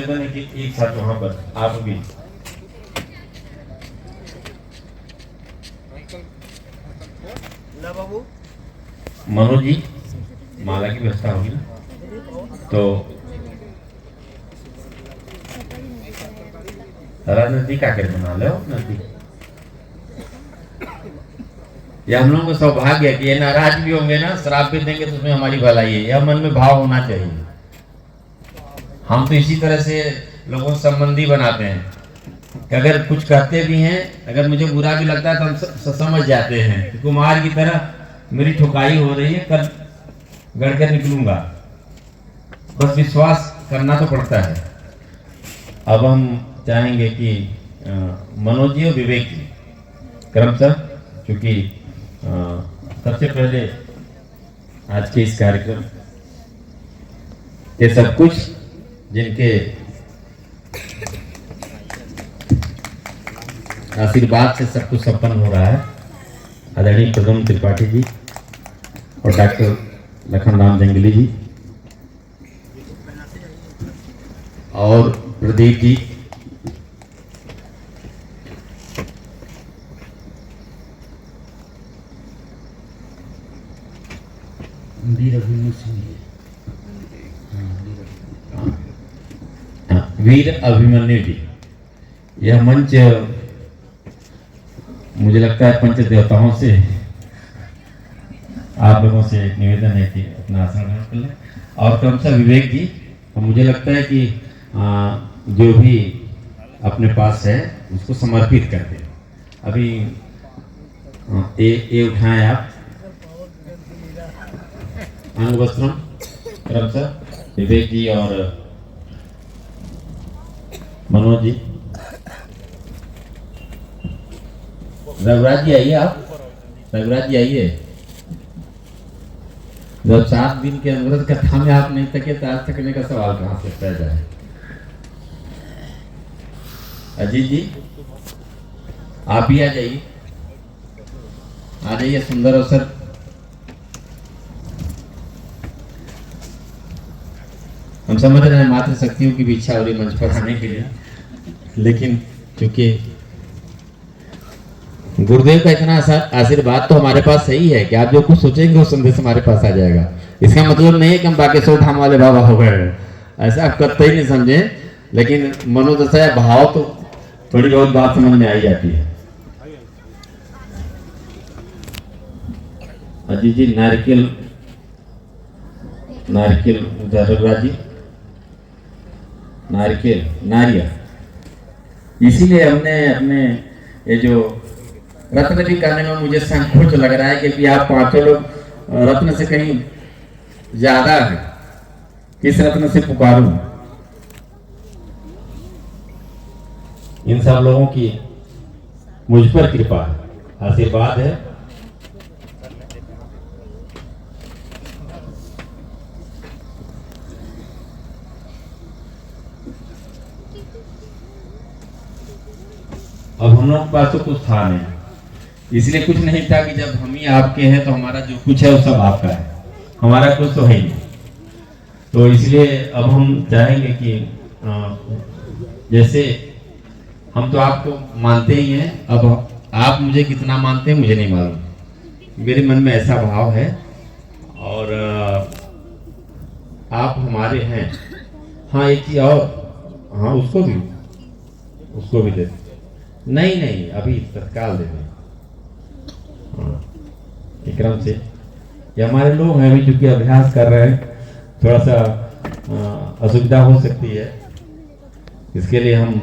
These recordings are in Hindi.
निवेदन है कि एक साथ वहां पर आप भी मनोज जी माला की व्यवस्था होगी ना, तो नजदीक आकर बना लो नजदीक। ये हम लोगों का सौभाग्य है कि ये नाराज भी होंगे ना, श्राप भी देंगे तो उसमें हमारी भलाई है, यह मन में भाव होना चाहिए। हम तो इसी तरह से लोगों से संबंधी बनाते हैं कि अगर कुछ कहते भी हैं, अगर मुझे बुरा भी लगता है तो हम समझ जाते हैं कि कुमार की तरह मेरी ठुकाई हो रही है, कल गढ़ कर निकलूंगा। बस विश्वास करना तो पड़ता है। अब हम चाहेंगे कि मनोज जी और विवेक जी क्रमशः, क्योंकि सबसे पहले आज के इस कार्यक्रम के सब कुछ जिनके आशीर्वाद से सब कुछ संपन्न हो रहा है, आदरणीय प्रद्युम्न त्रिपाठी जी और डॉक्टर लखन राम जंगली जी और प्रदीप जी, वीर अभिमन्यु जी। यह मंच मुझे लगता है पंच देवताओं से आप लोगों से निवेदन है कि अपना आसन ग्रहण कर लें। और क्रमशः विवेक जी, मुझे लगता है कि जो भी अपने पास है उसको समर्पित कर दें। अभी ये उठाएं आप अंग वस्त्रम, क्रमशः विवेक जी और मनोज जी। रघुराज जी आइए, आप रघुराज जी आइए। जब 7 दिन के अनवरत कथा में आप नहीं थके तो आज थकने का सवाल कहां से पैदा है। अजीत जी आप ही आ जाइए, आ जाइए, सुंदर अवसर। हम समझ रहे हैं मातृ शक्तियों की भी इच्छा हो रही मंच पर आने के लिए, लेकिन चूंकि गुरुदेव का इतना आशीर्वाद तो हमारे पास सही है कि आप जो कुछ सोचेंगे वो संदेश हमारे पास आ जाएगा। इसका मतलब नहीं है कि हम बागेश्वर धाम वाले बाबा हो गए, ऐसा आप कतई नहीं समझे, लेकिन मनोदशा या भाव तो थोड़ी बहुत बात समझ में आई जाती है। अजीत जी नारिकेल, नारिकेल रघुराज जी, नारिकेल नारियल। इसीलिए हमने अपने ये जो रत्न भी कहने में मुझे संकोच लग रहा है, क्योंकि आप पांचों लोग रत्न से कहीं ज्यादा है। किस रत्न से पुकारूं? इन सब लोगों की मुझ पर कृपा आशीर्वाद है। अब हम लोग के पास तो कुछ था नहीं, इसलिए कुछ नहीं था कि जब हम ही आपके हैं तो हमारा जो कुछ है वो सब आपका है, हमारा कुछ तो है ही नहीं। तो इसलिए अब हम चाहेंगे कि जैसे हम तो आपको मानते ही हैं, अब आप मुझे कितना मानते हैं मुझे नहीं मालूम, मेरे मन में ऐसा भाव है और आप हमारे हैं। हाँ एक चीज और, हाँ उसको भी दे, नहीं अभी तत्काल दे दें। क्रम से ये हमारे लोग हैं, अभी चूंकि अभ्यास कर रहे हैं, थोड़ा सा असुविधा हो सकती है, इसके लिए हम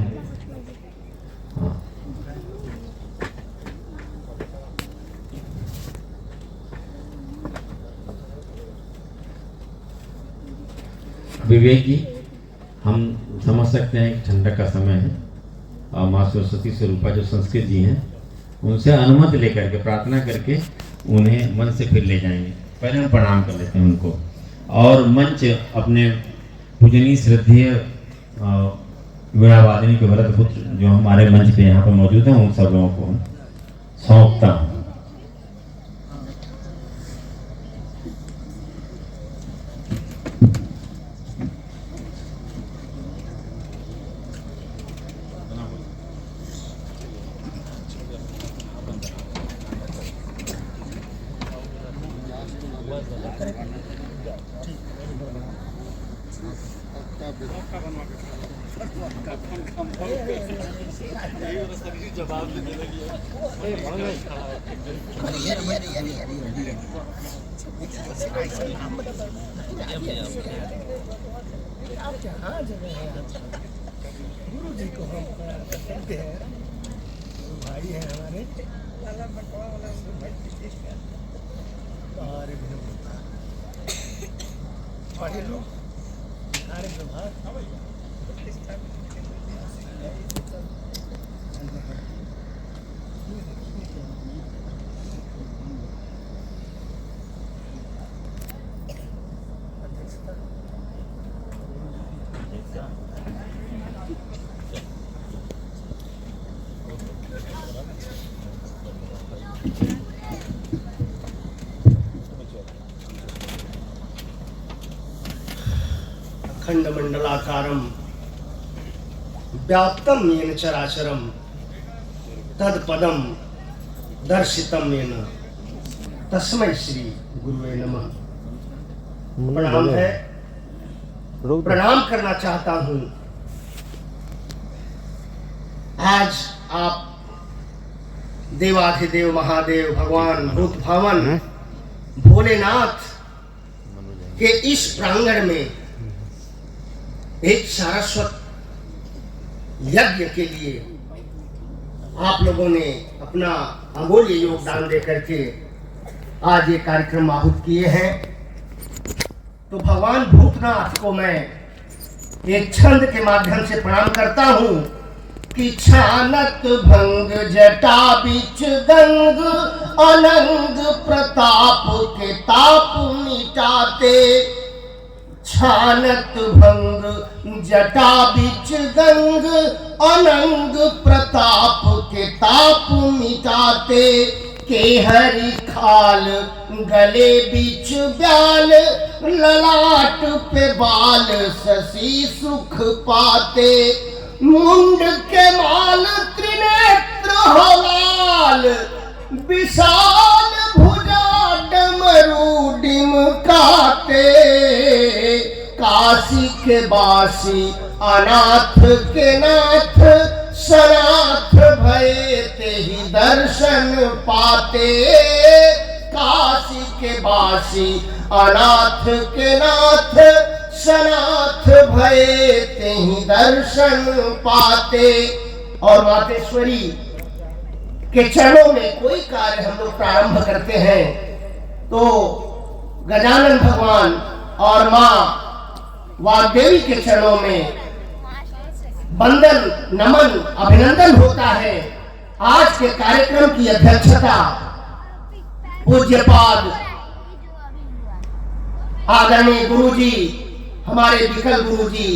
विवेक जी, हम समझ सकते हैं कि ठंडक का समय है और माँ सरस्वती स्वरूपा जो संस्कृत जी हैं उनसे अनुमति लेकर के प्रार्थना करके उन्हें मन से फिर ले जाएंगे। पहले हम प्रणाम कर लेते हैं उनको, और मंच अपने पूजनीय श्रद्धेय वीणावादिनी के वरद पुत्र जो हमारे मंच पे यहाँ पर मौजूद हैं उन सब लोगों को हम सौंपता हूँ। गुरु जी को हम कहते हैं, भाई है हमारे पढ़े लोग कार्य व्यवहार अखंड मंडलाकारम व्याप्तम येन चराचरम तत्पदम दर्शितम येन तस्मै श्री गुरुवे नमः। प्रणाम है, प्रणाम करना चाहता हूं। आज आप देवाधिदेव महादेव भगवान भूत भावन भोलेनाथ के इस प्रांगण में एक सारस्वत यज्ञ के लिए आप लोगों ने अपना अमूल्य योगदान देकर के आज ये कार्यक्रम आहूत किए हैं। तो भगवान भूतनाथ को मैं एक छंद के माध्यम से प्रणाम करता हूं कि छानत भंग जटा बीच गंग अनंग प्रताप के ताप मिटाते। छानत भंग जटा बीच गंग अनंग प्रताप के ताप मिटाते। के हरि खाल गले बीच ब्याल ललाट पे बाल शशि सुख पाते। मुंड के माल त्रिनेत्र हो लाल विशाल भुजा डमरू डिमकाते। काशी के बासी अनाथ के नाथ सनाथ भये ते ही दर्शन पाते। काशी के बासी अनाथ के नाथ सनाथ भये ते ही दर्शन पाते। और मातेश्वरी के चरणों में कोई कार्य हम लोग प्रारंभ करते हैं तो गजानन भगवान और माँ वाग्देवी के चरणों में वंदन नमन अभिनंदन होता है। आज के कार्यक्रम की अध्यक्षता पूज्यपाद आदरणीय गुरु जी, हमारे विकल गुरु जी,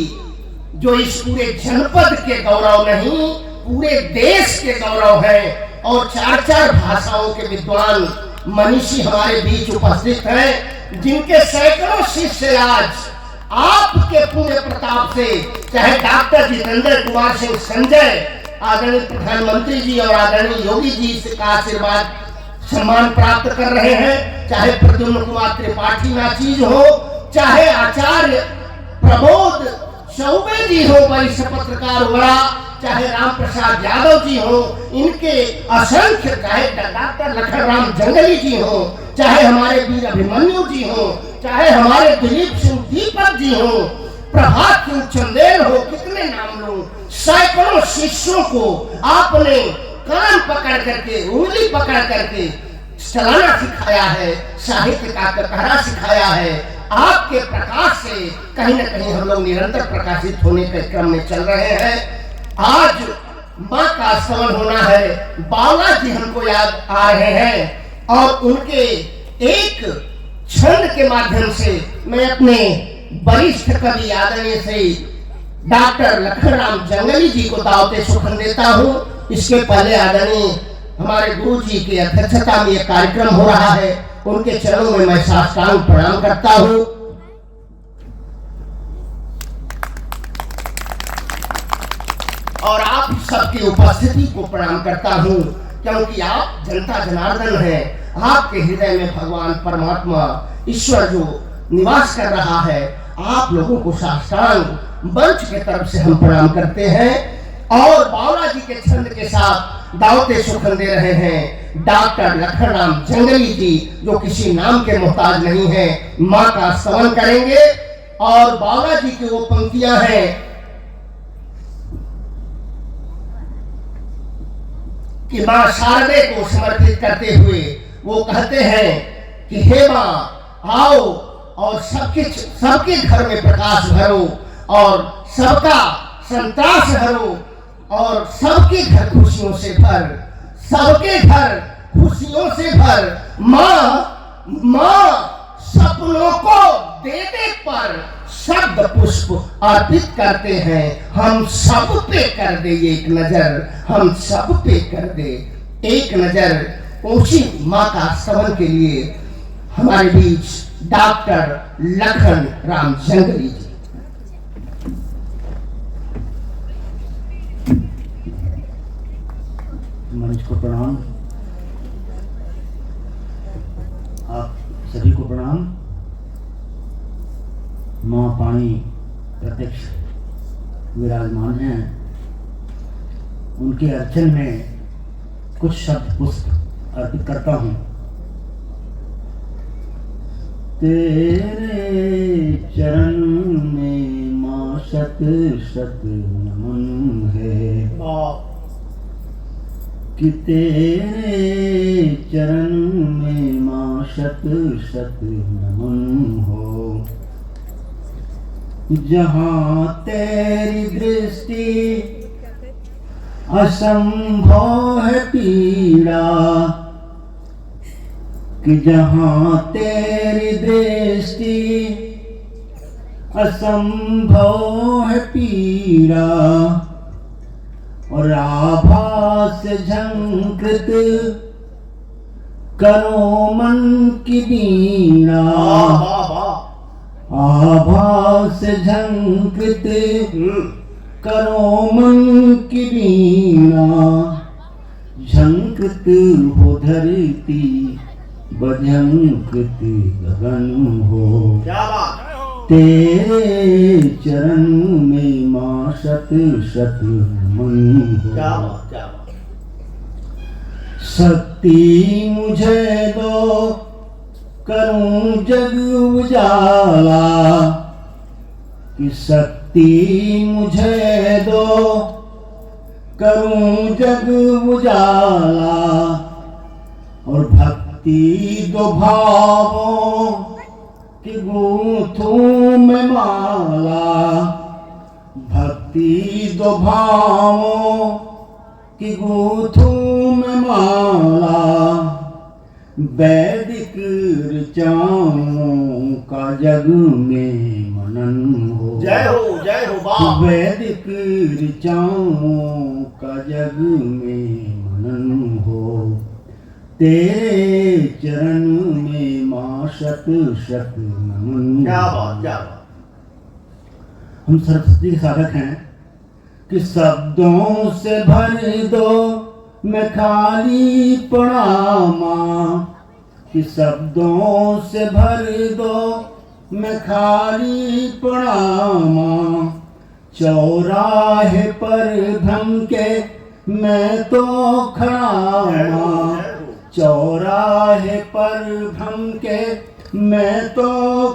जो इस पूरे जनपद के गौरव नहीं पूरे देश के गौरव है और 4-4 भाषाओं के विद्वान मनीषी हमारे बीच उपस्थित हैं, जिनके सैकड़ों शिष्य आज आपके पुण्य प्रताप से, चाहे डॉक्टर जितेंद्र कुमार सिंह संजय, आदरणीय प्रधानमंत्री जी और आदरणीय योगी जी से का आशीर्वाद सम्मान प्राप्त कर रहे हैं, चाहे प्रद्युम्न कुमार त्रिपाठी नाचीज हो, चाहे आचार्य प्रबोध चौबे जी हो, वरिष्ठ पत्रकार हुआ, चाहे राम प्रसाद यादव जी हो, इनके असंख्य, चाहे डॉक्टर लखनराम जंगली जी हो, चाहे हमारे वीर अभिमन्यु जी हो, चाहे हमारे दिलीप सिंह दीपक जी हो, प्रभात सिंह चंदेल हो, कितने नाम लो, सैकड़ों शिष्यों को आपने कान पकड़ करके, उंगली पकड़ करके चलाना सिखाया है, साहित्य का कटहरा सिखाया है। आपके प्रकाश से कहीं न कहीं हम लोग निरंतर प्रकाशित होने के क्रम में चल रहे हैं। आज माँ का स्तवन होना है, बाला जी हमको याद आ रहे हैं और उनके एक छंद के माध्यम से मैं अपने वरिष्ठ कवि आदरणीय श्री डॉक्टर लखनराम जंगली जी को दावते सुखन देता हूँ। इसके पहले आदरणीय हमारे गुरु जी की अध्यक्षता में यह कार्यक्रम हो रहा है, उनके चरणों में मैं साष्टांग प्रणाम करता हूँ। और आप सबकी उपस्थिति को प्रणाम करता हूँ, क्योंकि आप जनता जनार्दन हैं। आपके हृदय में भगवान परमात्मा ईश्वर जो निवास कर रहा है, आप लोगों को साष्टांग मंच के तरफ से हम प्रणाम करते हैं। और बावला जी के छंद के साथ दावते सुखन दे रहे हैं डॉक्टर लखनराम जंगली जी, जो किसी नाम के मोहताज नहीं है। माँ का स्तवन करेंगे और बावला जी की वो पंक्तियां हैं कि माँ शारदे को समर्पित करते हुए वो कहते हैं कि हे माँ आओ और सबके घर में प्रकाश भरो और सबका संतोष भरो और सबके घर खुशियों से भर, सबके घर खुशियों से भर। माँ सपनों को देने पर शब्द पुष्प अर्पित करते हैं। हम सब पे कर दे एक नजर, हम सब पे कर दे एक नजर। ऊंची माँ का स्तवन के लिए हमारे बीच डॉक्टर लखन राम जंगली जी। मंच को प्रणाम, आप सभी को प्रणाम। माँ पानी प्रत्यक्ष विराजमान हैं, उनके अर्चन में कुछ शब्द पुष्प अर्पित करता हूँ। तेरे चरण में माँ शत शत नमन है, कि तेरे चरण में माँ शत शत नमन हो। जहाँ तेरी दृष्टि असंभव है पीड़ा, कि जहाँ तेरी दृष्टि असंभव है पीड़ा, और आभास झंकृत करो मन की बीणा। आभास झंकृत करो मन की बीणा, झंकृत हो धरती बझंकृत गगन हो। तेरे चरण में माँ शत शत नमन हो। शक्ति मुझे दो करूं जग उजाला, कि शक्ति मुझे दो करूं जग उजाला, और भक्ति दो भावों कि गूंथूं मैं माला। भक्ति दो भावों कि गूंथूं मैं माला, वैदिक ऋचाओं का जग में मनन हो। जय हो, जय हो बाप। वैदिक ऋचाओं का जग में मनन हो। तेरे चरण में माँ शत शत नमन। क्या बात, क्या बात। हम सरस्वती के साधक हैं कि शब्दों से भर दो मैं खाली पड़ा माँ, कि शब्दों से भर दो मैं खाली पड़ा माँ। चौराहे पर भ्रम के मैं तो खड़ा माँ, चौराहे पर भ्रम के मैं तो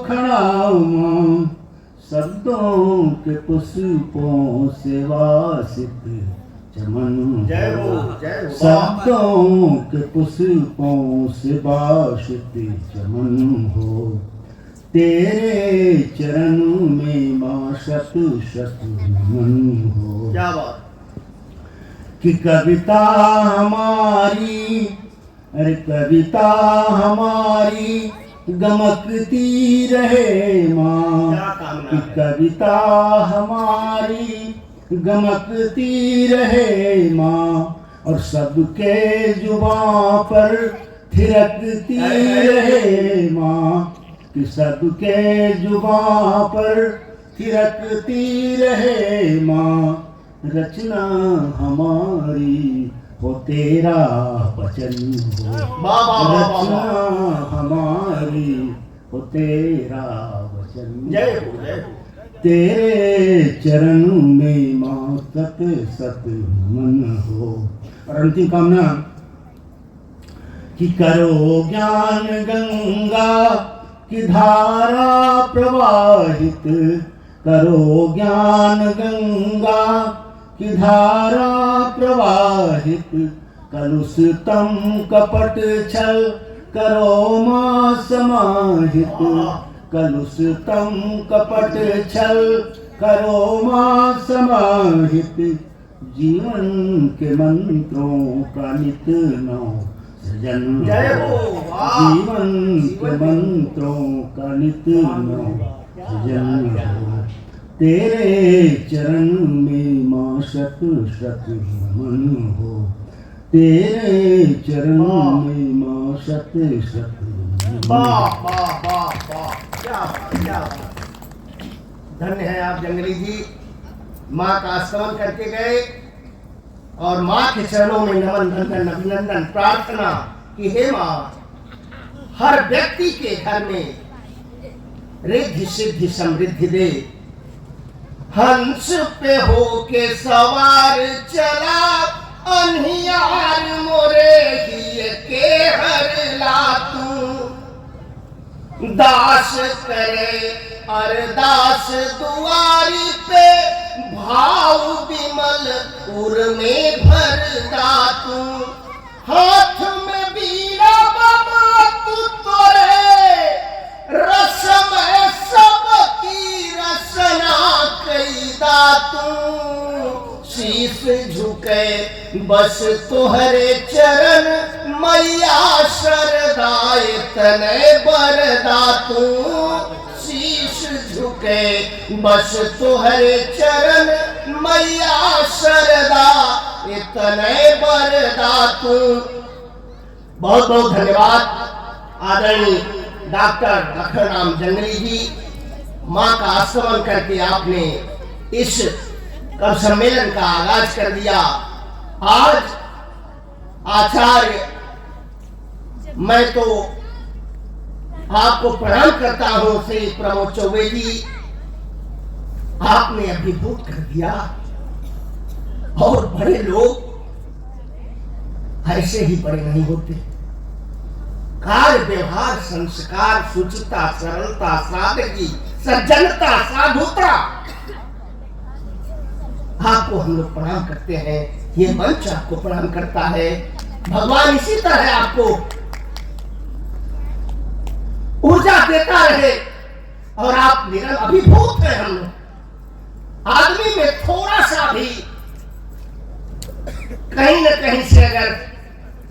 खड़ा माँ। शब्दों के पुष्पों से वासित चमन। जय हो, जय हो। शब्दों के पुष्पों से वासित चमन हो। तेरे चरण में माँ शत शत नमन हो। क्या बात। कि कविता हमारी, अरे कविता हमारी गमकती रहे माँ। कि कविता हमारी गमकती रहे माँ, और सबके जुबां पर थिरकती रहे माँ। कि सबके जुबां पर थिरकती रहे माँ। रचना हमारी हो तेरा वचन हो। रचना हमारी हो तेरा वचन जय हो जय हो। तेरे चरण में माँ सत सत मन हो। और अंतिम कामना कि करो ज्ञान गंगा की धारा प्रवाहित, करो ज्ञान गंगा की धारा प्रवाहित, कलुषितम कपट छल करो माँ समाहित, कलुषितम कपट छल करो माँ समाहित, जीवन के मंत्रों का नित नौ सृजन जय हो। जीवन के मंत्रों का नित नौ सृजन हो। तेरे चरण में माँ शत शत नमन हो, तेरे चरण में माँ शत शत नमन। वाह वाह वाह वाह, क्या बात क्या बात। धन्य है आप जंगली जी, माँ का स्मरण करके गए और माँ के चरणों में नमन वंदन अभिनंदन प्रार्थना कि हे माँ, हर व्यक्ति के घर में रिद्धि सिद्धि समृद्धि दे। हंस पे हो के सवार चला अनहियार मोरे हिय के हर लातू, दास करे अरदास दुआरी पे भाव विमल उर में भर दातू, हाथ में बीड़ा बाबा तू तोरे रसम सब की रसना कई दातू, शीश झुके बस तुहरे चरण मैया शरदाय तने बरदातू, शीश झुके बस तुहरे चरण मैया शरदा इतने बरदातू। बहुत बहुत धन्यवाद आदरणीय डॉक्टर लखनराम जंगली जी, माँ का आस्मरण करके आपने इस कवि सम्मेलन का आगाज कर दिया। आज आचार्य मैं तो आपको प्रणाम करता हूं श्री प्रमोद चौबे जी, आपने अभिभूत कर दिया। और बड़े लोग ऐसे ही बड़े नहीं होते। कार्य व्यवहार संस्कार सुचिता सरलता सादगी सज्जनता साधुता, आपको हम लोग प्रणाम करते हैं, ये मंच आपको प्रणाम करता है। भगवान इसी तरह आपको ऊर्जा देता रहे और आप निरंतर अभिभूत हैं। हम लोग आदमी में थोड़ा सा भी कहीं न कहीं से अगर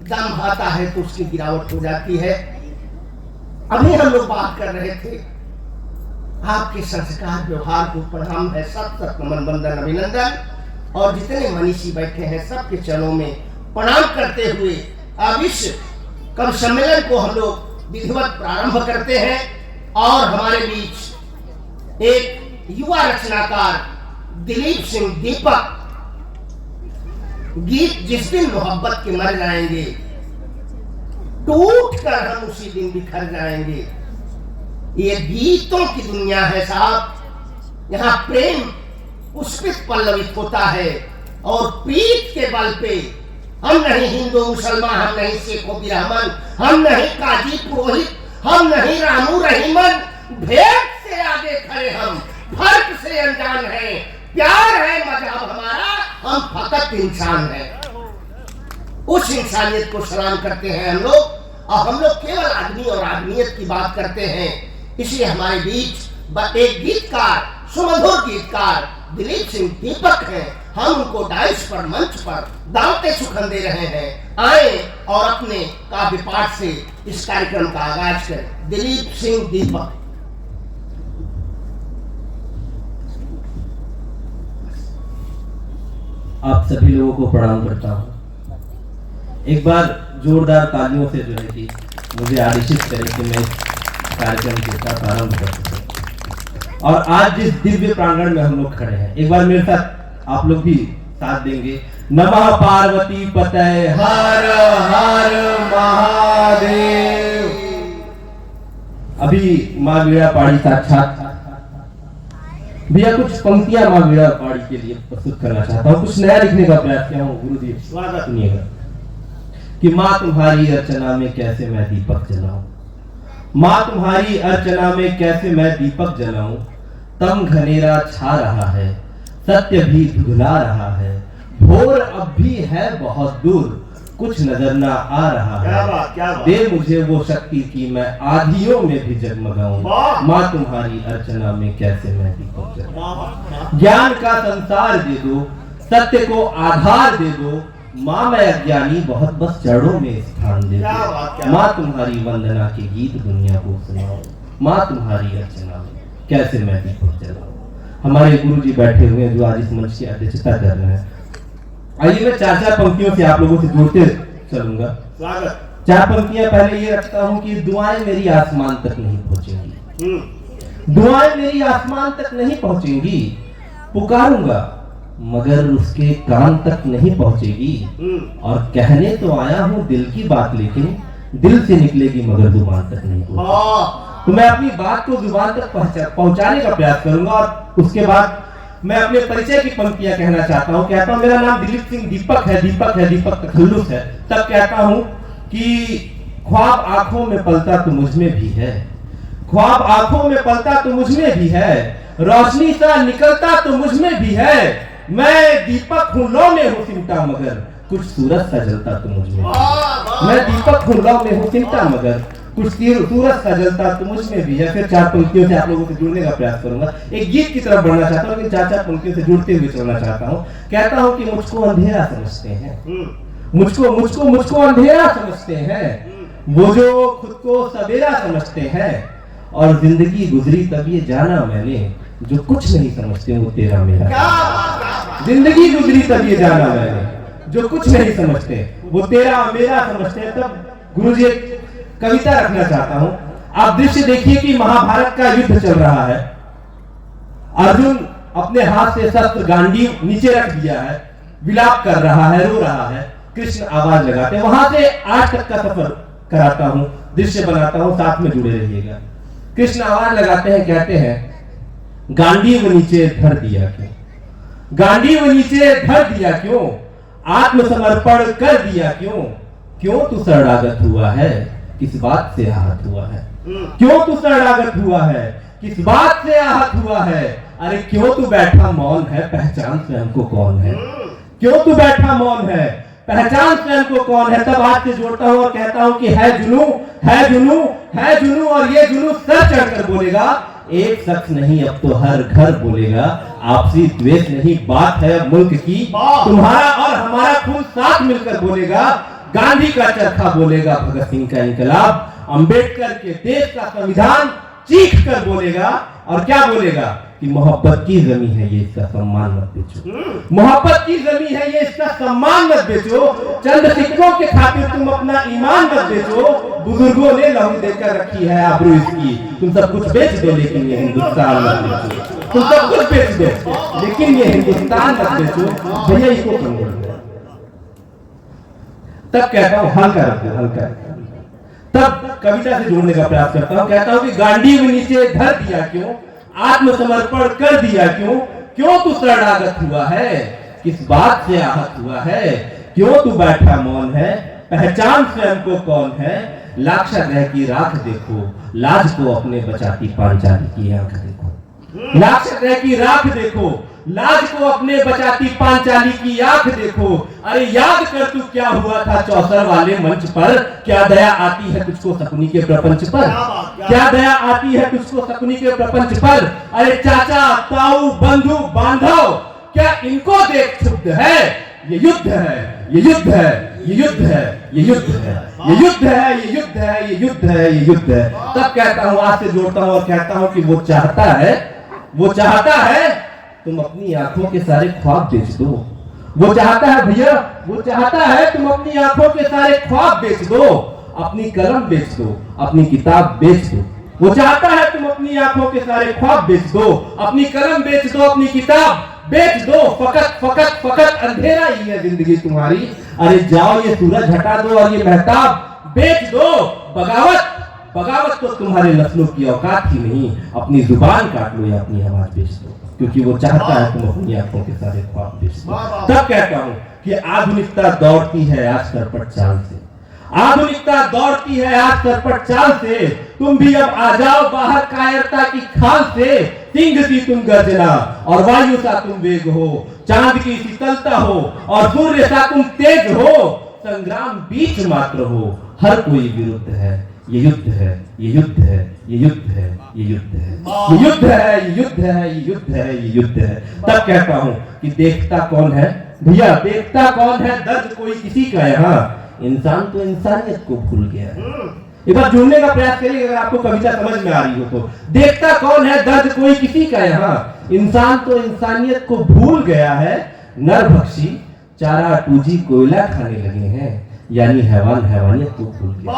दम आता है तो उसकी गिरावट हो जाती है। अभी हम लोग बात कर रहे थे, आपके संस्कार व्यवहार को प्रणाम है, सत सत नमन वंदन अभिनंदन। और जितने मनीषी बैठे हैं सबके चरणों में प्रणाम करते हुए अब इस कवि सम्मेलन को हम लोग विधिवत प्रारंभ करते हैं। और हमारे बीच एक युवा रचनाकार दिलीप सिंह दीपक, गीत जिस दिन मोहब्बत के मर जाएंगे टूट कर हम उसी दिन बिखर जाएंगे, ये गीतों की दुनिया है साहब। यहाँ प्रेम पुष्पित पल्लवित होता है और प्रीत के बल पे हम नहीं हिंदू मुसलमान, हम नहीं सिख ब्राह्मण, हम नहीं काजी पुरोहित, हम नहीं रामू रहीमन, भेद से आगे खड़े हम, फर्क से अनजान हैं, प्यार है मजहब हमारा, हम फकत इंसान हैं। उस इंसानियत को सलाम करते हैं हम लोग, और हम लोग केवल आदमी और आदमियत की बात करते हैं। इसलिए हमारे बीच एक गीतकार, सुमधुर गीतकार दिलीप सिंह दीपक हैं। हम उनको डाइस पर, मंच पर दावते सुखन दे रहे हैं। आए और अपने काव्य पाठ से इस कार्यक्रम का आगाज करें। दिलीप सिंह दीपक। आप सभी लोगों को प्रणाम करता हूँ। एक बार जोरदार तालियों से जो है कि मुझे आदेशित करें कि मैं कार्यक्रम के साथ प्रारंभ कर सकूं। और आज जिस दिव्य प्रांगण में हम लोग खड़े हैं, एक बार मेरे साथ आप लोग भी साथ देंगे। नमः पार्वती पतये हर हर महादेव। अभी माँ वीणा पाड़ी साक्षात भैया कुछ पंक्तियां माँ वीणा पाड़ी के लिए प्रस्तुत करना चाहता हूँ, कुछ नया लिखने का प्रयास किया हूँ। गुरु जी स्वागत सुनिएगा कि माँ तुम्हारी अर्चना में कैसे मैं दीपक जलाऊं, माँ तुम्हारी अर्चना में कैसे मैं दीपक जलाऊं, तम घनेरा छा रहा है, सत्य भी धुंधला रहा है, भोर अब भी है बहुत दूर, कुछ नजर ना आ रहा है, दे मुझे वो शक्ति की मैं आधियों में भी जगमगाऊं, माँ तुम्हारी अर्चना में कैसे मैं दीपक जलाऊं। ज्ञान का संसार दे दो, सत्य को आधार दे दो, माँ मैं अज्ञानी बहुत बस चरणों में स्थान दे दो, माँ तुम्हारी वंदना के गीत दुनिया को सुनाओ, माँ तुम्हारी अर्चना में कैसे मैं दीपक जलाऊं। हमारे गुरु जी बैठे हुए हैं जो आज इस मंच की अध्यक्षता कर रहे हैं। आइए मैं चार चार पंक्तियों से आप लोगों से जोड़ते चलूंगा। चार पंक्तियां पहले ये रखता हूं कि दुआएं मेरी आसमान तक नहीं पहुंचेंगी, दुआएं मेरी आसमान तक नहीं पहुंचेंगी, पुकारूंगा मगर उसके कान तक नहीं पहुंचेगी, और कहने तो आया हूं दिल की बात लेकिन दिल से निकलेगी मगर जुबान तक नहीं पहुंचेगी। तो मैं अपनी बात को जुबान तक पहुंचाने का प्रयास करूंगा, और उसके बाद मैं अपने परिचय की पंक्तियां कहना चाहता हूं। कहता हूं मेरा नाम दिलीप सिंह दीपक है, दीपक है, दीपक तखल्लुस है। तब कहता हूं कि ख्वाब आंखों में पलता तो मुझ में भी है, ख्वाब आंखों में पलता तो मुझ में भी है, रोशनी सा निकलता तो मुझ में भी है, मैं दीपक हूं लौ में हूं सिमटा मगर कुछ सूरज सा जलता तो मुझ में, मैं दीपक हूं लौ में हूं सिमटा मगर कुछ सूरज सा जलता तो मुझ में भी है। फिर चार पंक्तियों से आप लोगों से जुड़ने का प्रयास करूंगा, एक गीत की तरफ बढ़ना चाहता हूँ, लेकिन चार चार पंक्तियों से जुड़ते हुए चलना चाहता हूँ। कहता हूँ कि मुझको अंधेरा समझते हैं, मुझको मुझको मुझको अंधेरा समझते हैं, वो जो खुद को सवेरा समझते हैं, और जिंदगी गुजरी तब ये जाना मैंने जो कुछ नहीं समझते वो तेरा मेरा, जिंदगी गुजरी तब ये जाना मैंने जो कुछ नहीं समझते वो तेरा मेरा समझते हैं। तब गुरुजी एक कविता रखना चाहता हूं। आप दृश्य देखिए कि महाभारत का युद्ध चल रहा है, अर्जुन अपने हाथ से शस्त्र गांडीव नीचे रख दिया है, विलाप कर रहा है, रो रहा है, कृष्ण आवाज लगाते हैं। वहां से आज तक का सफर कराता हूं, दृश्य बनाता हूं, साथ में जुड़े रहिएगा। कृष्ण आवाज लगाते हैं, कहते हैं गांडीव नीचे धर दिया क्यों, गांडीव नीचे धर दिया क्यों, आत्मसमर्पण कर दिया क्यों, क्यों तू शरणागत हुआ है, किस बात से आहत हुआ है, क्यों तू शरणागत हुआ है, किस बात से आहत हुआ है, अरे क्यों तू बैठा मौन है, पहचान स्वयं को कौन है, क्यों तू बैठा मौन है, पहचान स्वयं को कौन है। तब हाथ से जोड़ता हूं और कहता हूं कि है जुनू, है जुनू, है जुनू, और ये जुनू सर चढ़कर बोलेगा, एक शख्स नहीं अब तो हर घर बोलेगा, आपसी द्वेष नहीं बात है मुल्क की, तुम्हारा और हमारा खून साथ मिलकर बोलेगा, गांधी का चरखा बोलेगा, भगत सिंह का इंकलाब, अंबेडकर के देश का संविधान चीख कर बोलेगा, और क्या बोलेगा कि मोहब्बत की जमी है ये इसका सम्मान मत बेचो, मोहब्बत की जमी है ये इसका सम्मान मत बेचो, चंद सिक्कों के खातिर तुम अपना ईमान मत बेचो, बुजुर्गों ने लहू देकर रखी है आबरू इसकी, तुम सब कुछ बेच दो लेकिन ये हिंदुस्तान मत बेचो, तुम सब कुछ बेच दो लेकिन ये हिंदुस्तान मत बेचो। भैया इसको कम। तब कहता हूं हल्का रखो, हल्का। तब कविता से जोड़ने का प्रयास करता हूं, कहता हूं कि गांडीव नीचे धर दिया क्यों, आत्मसमर्पण कर दिया क्यों, क्यों तू शरणागत हुआ है, किस बात से आहत हुआ है, क्यों तू बैठा मौन है, पहचान स्वयं को कौन है, लाक्षागृह की राख देखो, लाज को अपने बचाती पांचाली की आंख देखो, लाक्षागृह की राख देखो, लाज को अपने बचाती पांचाली की आंख देखो, अरे याद कर तू क्या हुआ था चौसर वाले मंच पर, क्या दया आती है तुझको शकुनी के प्रपंच पर, क्या दया आती है तुझको शकुनी के प्रपंच पर, अरे चाचा ताऊ बंधु बांधव क्या इनको देख क्षुब्ध है, ये युद्ध है, ये युद्ध है, ये युद्ध है, ये युद्ध है, ये युद्ध है, ये युद्ध है, ये युद्ध है, ये युद्ध है। तब कहता हूं, आज से जोड़ता हूं और कहता हूं कि वो चाहता है, वो चाहता है तुम अपनी आंखों के सारे ख्वाब बेच दो, वो चाहता है भैया, वो चाहता है तुम अपनी आंखों के सारे ख्वाब बेच दो, अपनी कलम बेच दो, अपनी किताब बेच दो, वो चाहता है तुम अपनी आंखों के सारे ख्वाब बेच दो, अपनी कलम बेच दो, अपनी किताब बेच दो, फकत फकत फकत अंधेरा ही है जिंदगी तुम्हारी, अरे जाओ ये सूरज हटा दो और ये महताब बेच दो, बगावत बगावत तो तुम्हारे नस्लों की औकात ही नहीं, अपनी जुबान काट लो या अपनी आवाज बेच दो। क्योंकि वो चाहता है तुम अपनी आंखों के सारे ख्वाब देख सको। तब कहता हूं कि आधुनिकता दौड़ती है आज सरपट चाल से, आधुनिकता दौड़ती है आज सरपट चाल से, तुम भी अब आ जाओ बाहर कायरता की खाल से। सिंह सी तुम गर्जना और वायु सा तुम वेग हो, चांद की शीतलता हो और सूर्य सा तुम तेज हो। संग्राम बीच मात्र हो, हर कोई विरुद्ध है, ये युद्ध है, ये युद्ध है, ये युद्ध है, ये युद्ध है, ये युद्ध है, ये युद्ध है, ये युद्ध है, ये युद्ध है। तब कहता हूं कि देखता कौन है भैया, देखता कौन है दर्द कोई किसी का यहाँ, इंसान तो इंसानियत को भूल गया है। एक बार जुड़ने का प्रयास करिए अगर आपको कविता समझ में आ रही हो तो। देखता कौन है दर्द कोई किसी का यहाँ, इंसान तो इंसानियत को भूल गया है। नरभक्षी चारा टूजी कोयला खाने लगे हैं, यानी हैवान हैवानियत को भूल गया।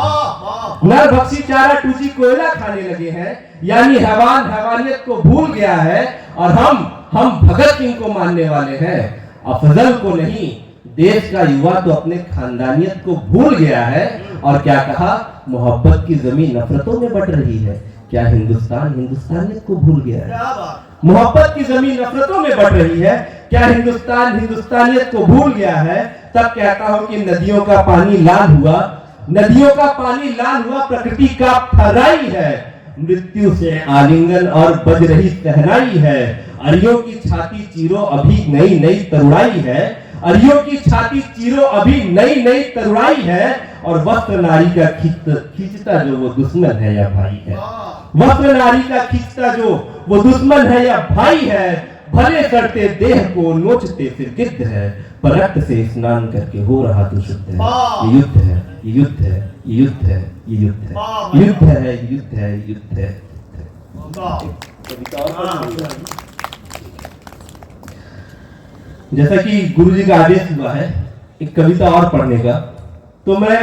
नरभक्षी चारा टूजी कोयला खाने लगे हैं, यानी हैवान हैवानियत को भूल गया है। और हम भगत सिंह को मानने वाले हैं, अफजल को नहीं। देश का युवा तो अपने खानदानियत को भूल गया है। और क्या कहा, मोहब्बत की जमीन नफरतों में बट रही है, क्या हिंदुस्तान हिंदुस्तानियत को भूल गया है। मोहब्बत की जमीन नफरतों में बट रही है, क्या हिंदुस्तान हिंदुस्तानियत को भूल गया है। तब कहता हूं कि नदियों का पानी लाल हुआ, नदियों का पानी लाल हुआ, प्रकृति का फराई है। मृत्यु से आलिंगन और बज रही सहनाई है। अरियों की छाती चीरो अभी नई नई तरुणाई है, अरियों की छाती चीरो अभी नई नई तरुणाई है। और वस्त्र नारी का खींचता जो वो दुश्मन है या भाई है, वस्त्र नारी का खींचता जो वो दुश्मन है या भाई है। भले करते देह को नोचते फिर गिद्ध है, पर रक्त से स्नान करके हो रहा तू शुद्ध है। ये युद्ध है, ये युद्ध है, ये युद्ध है, ये युद्ध है, युद्ध है, युद्ध है, युद्ध है। जैसा कि गुरु जी का आदेश हुआ है एक कविता और पढ़ने का, तो मैं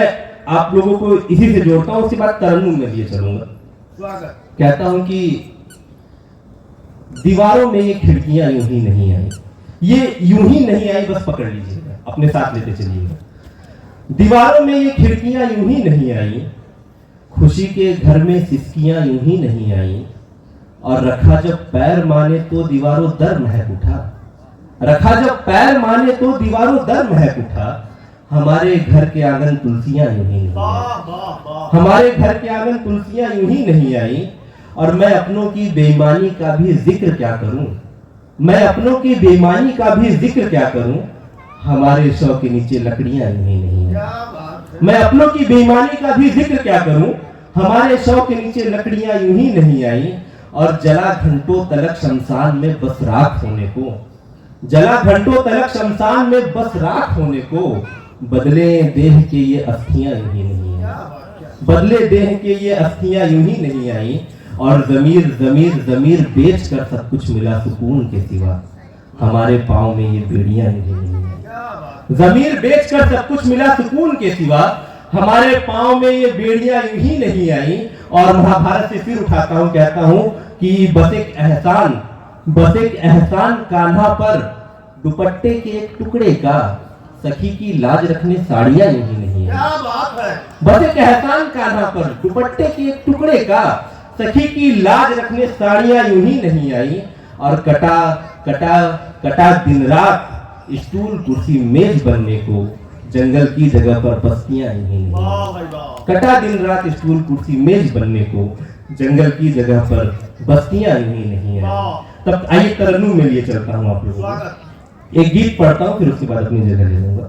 आप लोगों को इसी से जोड़ता हूं, उसके बाद तरन्नुम में लिए चलूंगा। कहता हूं कि दीवारों में ये खिड़कियां यूं ही नहीं आई, ये यूं ही नहीं आई, बस पकड़ लीजिएगा, अपने साथ लेते चलिएगा। दीवारों में ये खिड़कियां यूं ही नहीं आई, खुशी के घर में सिसकियां यूं ही नहीं आई। और रखा जब पैर माने तो दीवारों दर महक उठा, रखा जब पैर माने तो दीवारों दर महक उठा। हमारे घर के आंगन तुलसियां यूं ही नहीं आई, हमारे घर के आंगन तुलसियां यूं ही नहीं आई। और मैं अपनों की बेईमानी का भी जिक्र क्या करूं, मैं अपनों की बेईमानी का भी जिक्र क्या करूं। हमारे शव के नीचे लकड़ियां यूं ही नहीं आई, मैं अपनों की बेईमानी का भी जिक्र क्या करूं। हमारे शव के नीचे लकड़ियां यूं ही नहीं आई। और जला घंटों तलक शमशान में बस राख होने को, जला घंटों तलक शमशान में बस राख होने को। बदले देह के ये अस्थियां यूं ही नहीं आई, बदले देह के ये अस्थियां यूं ही नहीं आई। और जमीर जमीर जमीर बेच कर सब कुछ मिला सुकून के सिवा, हमारे पाँव में ये बेड़ियां यूं ही नहीं आई। जमीर बेच कर सब कुछ मिला सुकून के सिवा, हमारे पाँव में ये बेड़ियां यूं ही नहीं आई। और महाभारत से फिर उठाता हूं, कहता हूं कि बस एक एहसान कान्हा पर, दुपट्टे के एक टुकड़े का, सखी की लाज रखने साड़ियां यूं ही नहीं आई। क्या बात है। बस एक एहसान कान्हा पर, दुपट्टे के एक टुकड़े का, सखी की लाज रखने साड़ियां यूं ही नहीं आई। और कटा कटा कटा दिन रात स्टूल कुर्सी मेज बनने को, जंगल की जगह पर बस्तियां यूं ही नहीं आई। कटा दिन रात स्टूल कुर्सी मेज बनने को, जंगल की जगह पर बस्तियां यूं ही नहीं आई। तब आइए तरन्नुम में लिए चलता हूं आप लोगों को। एक गीत पढ़ता हूं, फिर उसके बाद अपनी जगह ले लूंगा।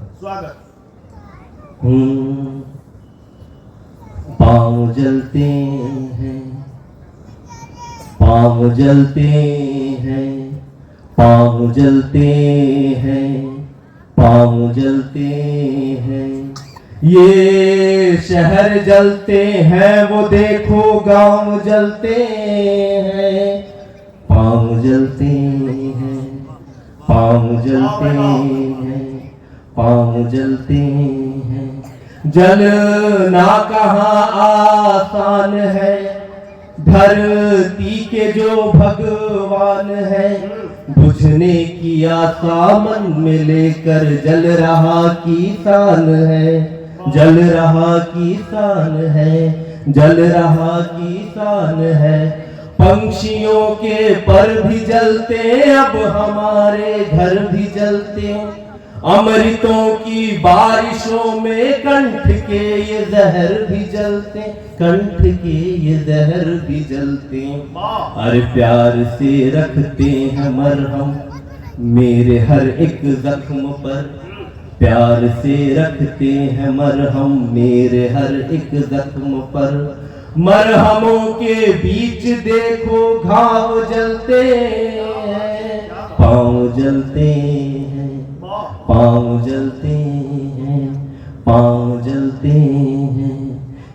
पाँव जलते हैं, पाँव जलते हैं, पाँव जलते हैं, पाँव जलते हैं। ये शहर जलते हैं, वो देखो गांव जलते हैं। पाँव जलते हैं, पाँव जलते हैं, पाँव जलते हैं। जलना कहाँ आसान है, धरती के जो भगवान है, बुझने की आशा मन में लेकर जल रहा किसान है, जल रहा किसान है, जल रहा किसान है। पंछियों के पर भी जलते, अब हमारे घर भी जलते। अमृतों की बारिशों में कंठ के ये जहर भी जलते, कंठ के ये जहर भी जलते। अरे प्यार से रखते हैं मरहम मेरे हर एक जख्म पर, प्यार से रखते हैं मरहम मेरे हर एक जख्म पर। मरहमों के बीच देखो घाव जलते हैं, पाँव जलते हैं, पाँव जलते हैं, पाँव जलते हैं।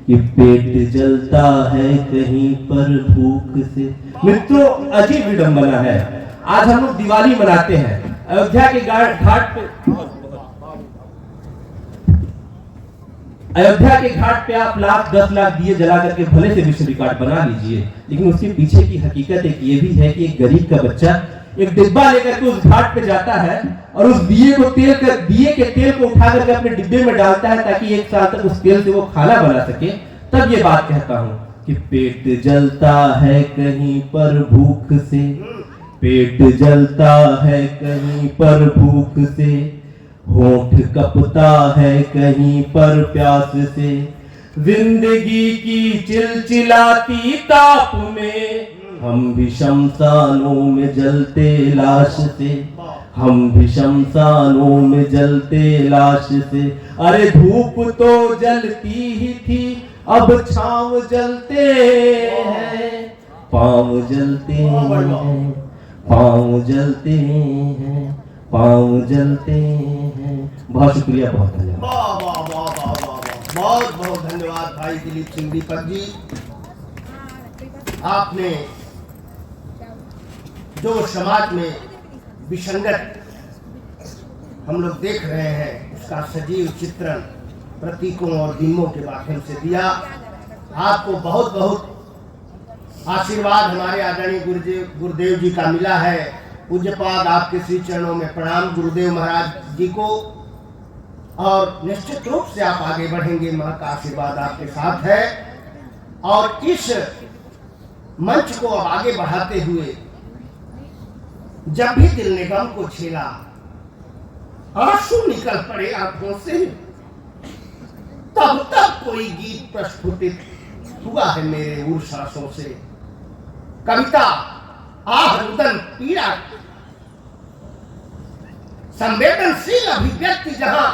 कि पेट जलता है कहीं पर भूख से। मित्रों, अजीब विडंबना है, आज हम लोग दिवाली मनाते हैं। अयोध्या के घाट पे आप लाख 10 लाख दिए जला करके भले से विश्व रिकॉर्ड बना लीजिए, लेकिन उसके पीछे की हकीकत एक ये भी है कि एक गरीब का बच्चा एक डिब्बा लेकर के उस घाट पे जाता है और उस दिए के तेल को उठा करके अपने डिब्बे में डालता है ताकि एक साल तक उस तेल से वो खाना बना सके। तब ये बात कहता हूं कि पेट जलता है कहीं पर भूख से, पेट जलता है कहीं पर भूख से, होठ कपता है कहीं पर प्यास से। जिंदगी की चिलचिलाती ताप में हम भी शमशानों में जलते लाश से, हम भी शमशानों में जलते लाश से। अरे धूप तो जलती ही थी, अब छांव जलते हैं, पाँव जलते हैं, पाँव जलते हैं, पाँव जलते हैं। बहुत शुक्रिया, बहुत धन्यवाद। वाह वाह वाह वाह वाह, बहुत बहुत धन्यवाद भाई दिलीप सिंह दीपक जी। आपने जो समाज में विसंगत हम लोग देख रहे हैं उसका सजीव चित्रण प्रतीकों और बिंबों के माध्यम से दिया। आपको बहुत बहुत आशीर्वाद हमारे आदरणीय गुरुदेव जी का मिला है। पूज्यपाद आपके श्री चरणों में प्रणाम गुरुदेव महाराज जी को, और निश्चित रूप से आप आगे बढ़ेंगे, मां का आशीर्वाद आपके साथ है। और इस मंच को अब आगे बढ़ाते हुए जब भी दिल ने गम को झेला, आंसू निकल पड़े आंखों से, तब तक कोई गीत प्रस्फुटित हुआ है मेरे उर सांसों से। कविता आह रुदन पीड़ा, संवेदनशील अभिव्यक्ति जहां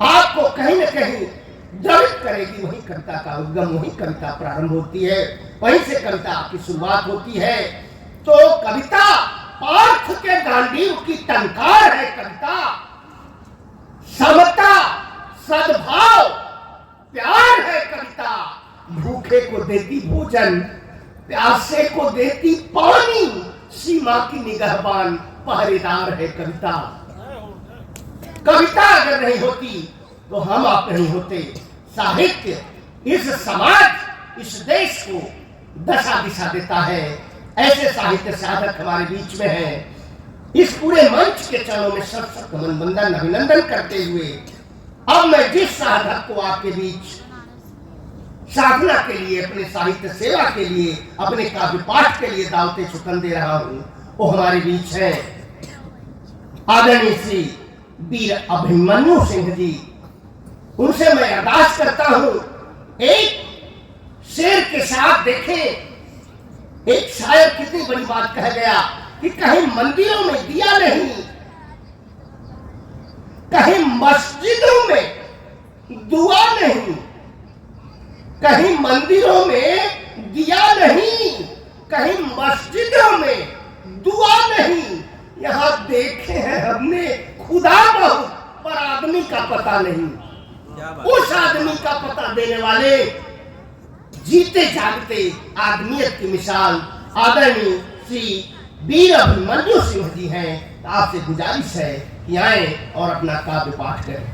आपको कहीं न कहीं द्रवित करेगी, वही कविता का उद्गम, वही कविता प्रारंभ होती है, वहीं से कविता की शुरुआत होती है। तो कविता पार्थ के गांडीव की टंकार है। कविता समता, सद्भाव, प्यार है। कविता भूखे को देती भोजन, प्यासे को देती पानी, सीमा की निगहबान पहरेदार है कविता। कविता अगर नहीं होती तो हम आप नहीं होते। साहित्य इस समाज, इस देश को दशा दिशा देता है। ऐसे साहित्य साधक हमारे बीच में हैं। इस पूरे मंच के चरणों में सत नमन वंदन अभिनंदन करते हुए अब मैं जिस साधक को आपके बीच साधना के लिए, अपने साहित्य सेवा के लिए, अपने काव्य पाठ के लिए दावते चुकन दे रहा हूं, वो हमारे बीच है आदरणीय श्री वीर अभिमन्यु सिंह जी। उनसे मैं अरदास करता हूं, एक शेर के साथ देखें, एक शायर कितनी बड़ी बात कह गया कि कहीं मंदिरों में दिया नहीं, कहीं मस्जिदों में दुआ नहीं, कहीं मंदिरों में दिया नहीं, कहीं मस्जिदों में दुआ नहीं। यहां देखे हैं हमने खुदा बहुत, पर आदमी का पता नहीं। उस आदमी का पता देने वाले, जीते जागते आदमियत की मिसाल आदरणीय श्री वीर अभिमन्यु सिंह जी हैं। आपसे गुजारिश है कि आए और अपना काव्य पाठ करें।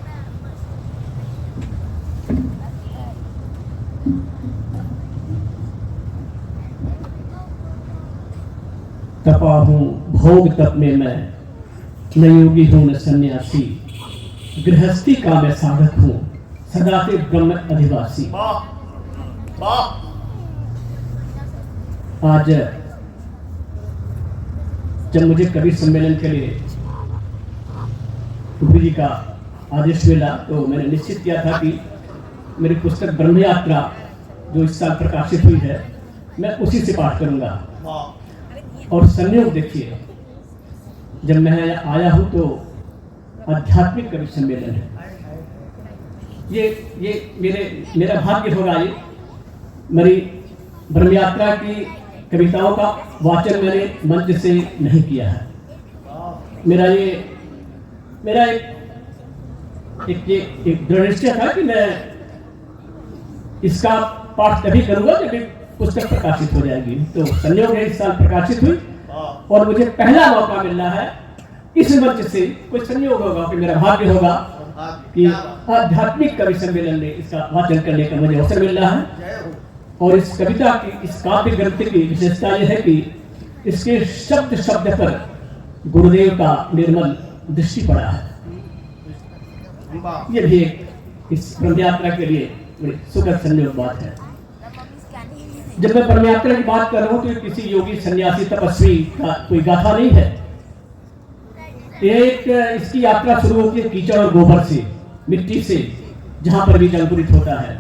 तपा हूँ भोग तप में मैं, न योगी हूँ न सन्यासी, गृहस्थी का मैं साधक हूँ, सदा के ब्रह्म अधिवासी। आज जब मुझे कवि सम्मेलन के लिए गुरु जी का आदेश मिला तो मैंने निश्चित किया था कि मेरी पुस्तक ब्रह्म यात्रा जो इस साल प्रकाशित हुई है मैं उसी से पाठ करूंगा। और संयोग देखिए, जब मैं आया हूं तो आध्यात्मिक कवि सम्मेलन है। ये मेरा भाग्य होगा। ये मेरी ब्रह्म यात्रा की कविताओं का वाचन मैंने मंच से नहीं किया है। मेरा एक दृढ़ निश्चय था कि मैं इसका पाठ तभी करूंगा जब पुस्तक प्रकाशित हो जाएगी। तो संयोग है इस साल प्रकाशित हुई और मुझे पहला मौका मिल रहा है इस मंच से। कोई संयोग होगा कि मेरा भाग्य होगा कि आध्यात्मिक कवि सम्मेलन में इसका वाचन करने का मुझे अवसर मिल रहा है। और इस कविता की, इस काव्य ग्रंथ की विशेषता यह है कि इसके शब्द शब्द पर गुरुदेव का निर्मल दृष्टि पड़ा है। यह भी एक इस ब्रह्म यात्रा के लिए बड़ी सुखद संयोग बात है। जब मैं ब्रह्म यात्रा की बात कर रहा हूं तो किसी योगी सन्यासी तपस्वी का कोई गाथा नहीं है। इसकी यात्रा शुरू होती है कीचड़ और गोबर से, मिट्टी से, जहां पर बीज अंकुरित होता है।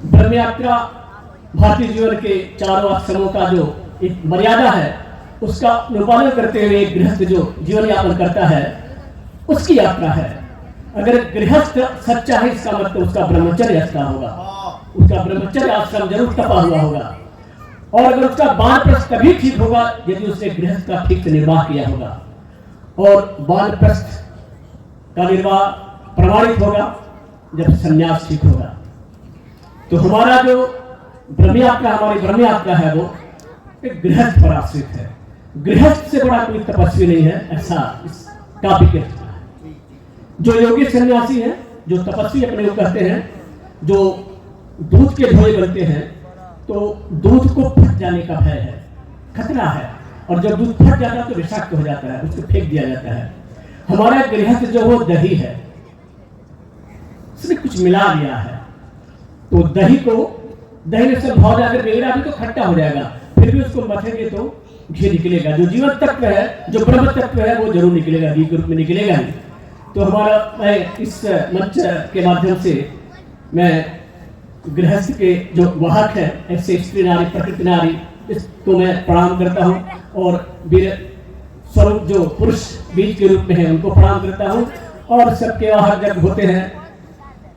ब्रह्म यात्रा भारतीय जीवन के चारों आश्रमों का जो एक मर्यादा है उसका अनुपालन करते हुए एक गृहस्थ जो जीवन यापन करता है उसकी यात्रा है। अगर गृहस्थ सच्चा है इसका मतलब उसका ब्रह्मचर्य अच्छा होगा, उसका ब्रह्मचर्य आश्रम जरूर तपा हुआ होगा। और अगर उसका वानप्रस्थ तभी ठीक होगा यदि उसने गृहस्थ का ठीक से निर्वाह किया होगा। और वानप्रस्थ का निर्वाह प्रमाणित होगा जब संन्यास ठीक होगा। तो हमारा जो हमारी ब्रह्म यात्रा है वो एक गृहस्थ पर आश्रित है। गृहस्थ से बड़ा कोई तपस्वी नहीं है, ऐसा इस काव्य के है। जो योगी सन्यासी हैं, जो तपस्वी अपने को कहते हैं, जो दूध के ढोए बनते हैं, तो दूध को फट जाने का भय है, खतरा है। और जब दूध फट जाता है तो विषाक्त हो जाता है, उसको फेंक दिया जाता है। हमारा गृहस्थ जो वो दही है, उसमें कुछ मिला दिया है। तो दही में सब भाव जाकर बिगड़ा भी तो खट्टा हो जाएगा, फिर भी उसको मथेंगे तो घी निकलेगा। जो जीवन तत्व है, जो ब्रह्म तत्व है, वो जरूर निकलेगा, घी के रूप में निकलेगा ही। तो मैं इस मंच के माध्यम से मैं गृहस्थ के जो वाहक है, ऐसे स्त्री नारी, प्रकृति नारी, इसको मैं प्रणाम करता हूँ। और वीर स्वरूप जो पुरुष बीज के रूप में है उनको प्रणाम करता हूँ। और सबके वाहक जब होते हैं,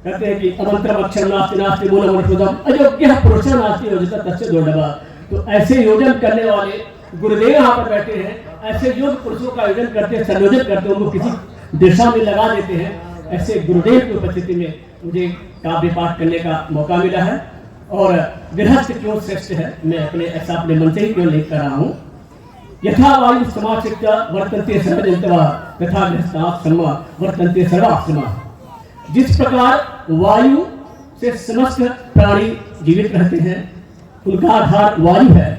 कहते हैं कि अमंत्रम अक्षर नास्ति नास्ति मूलम अर्थोदम अयोग्य पुरुषो नास्ति योजिता तस्य दोडवा। तो ऐसे योजन करने वाले गुरुदेव यहाँ पर बैठे हैं। ऐसे योग पुरुषों का योजन करते हैं, संयोजन करते हैं, उनको किसी दिशा में लगा देते हैं। ऐसे गुरुदेव की उपस्थिति में मुझे काव्य पाठ करने का मौका मिला है। और गृहस्थ क्यों श्रेष्ठ है, मैं अपने मन से ही क्यों नहीं कर रहा हूँ। यथा वायु समाश्रित्य वर्तन्ते सर्वजन्तवः तथा गृहस्थाश्रम वर्तन्ते सर्वाश्रमाः। जिस प्रकार वायु से समस्त प्राणी जीवित रहते हैं, उनका आधार वायु है,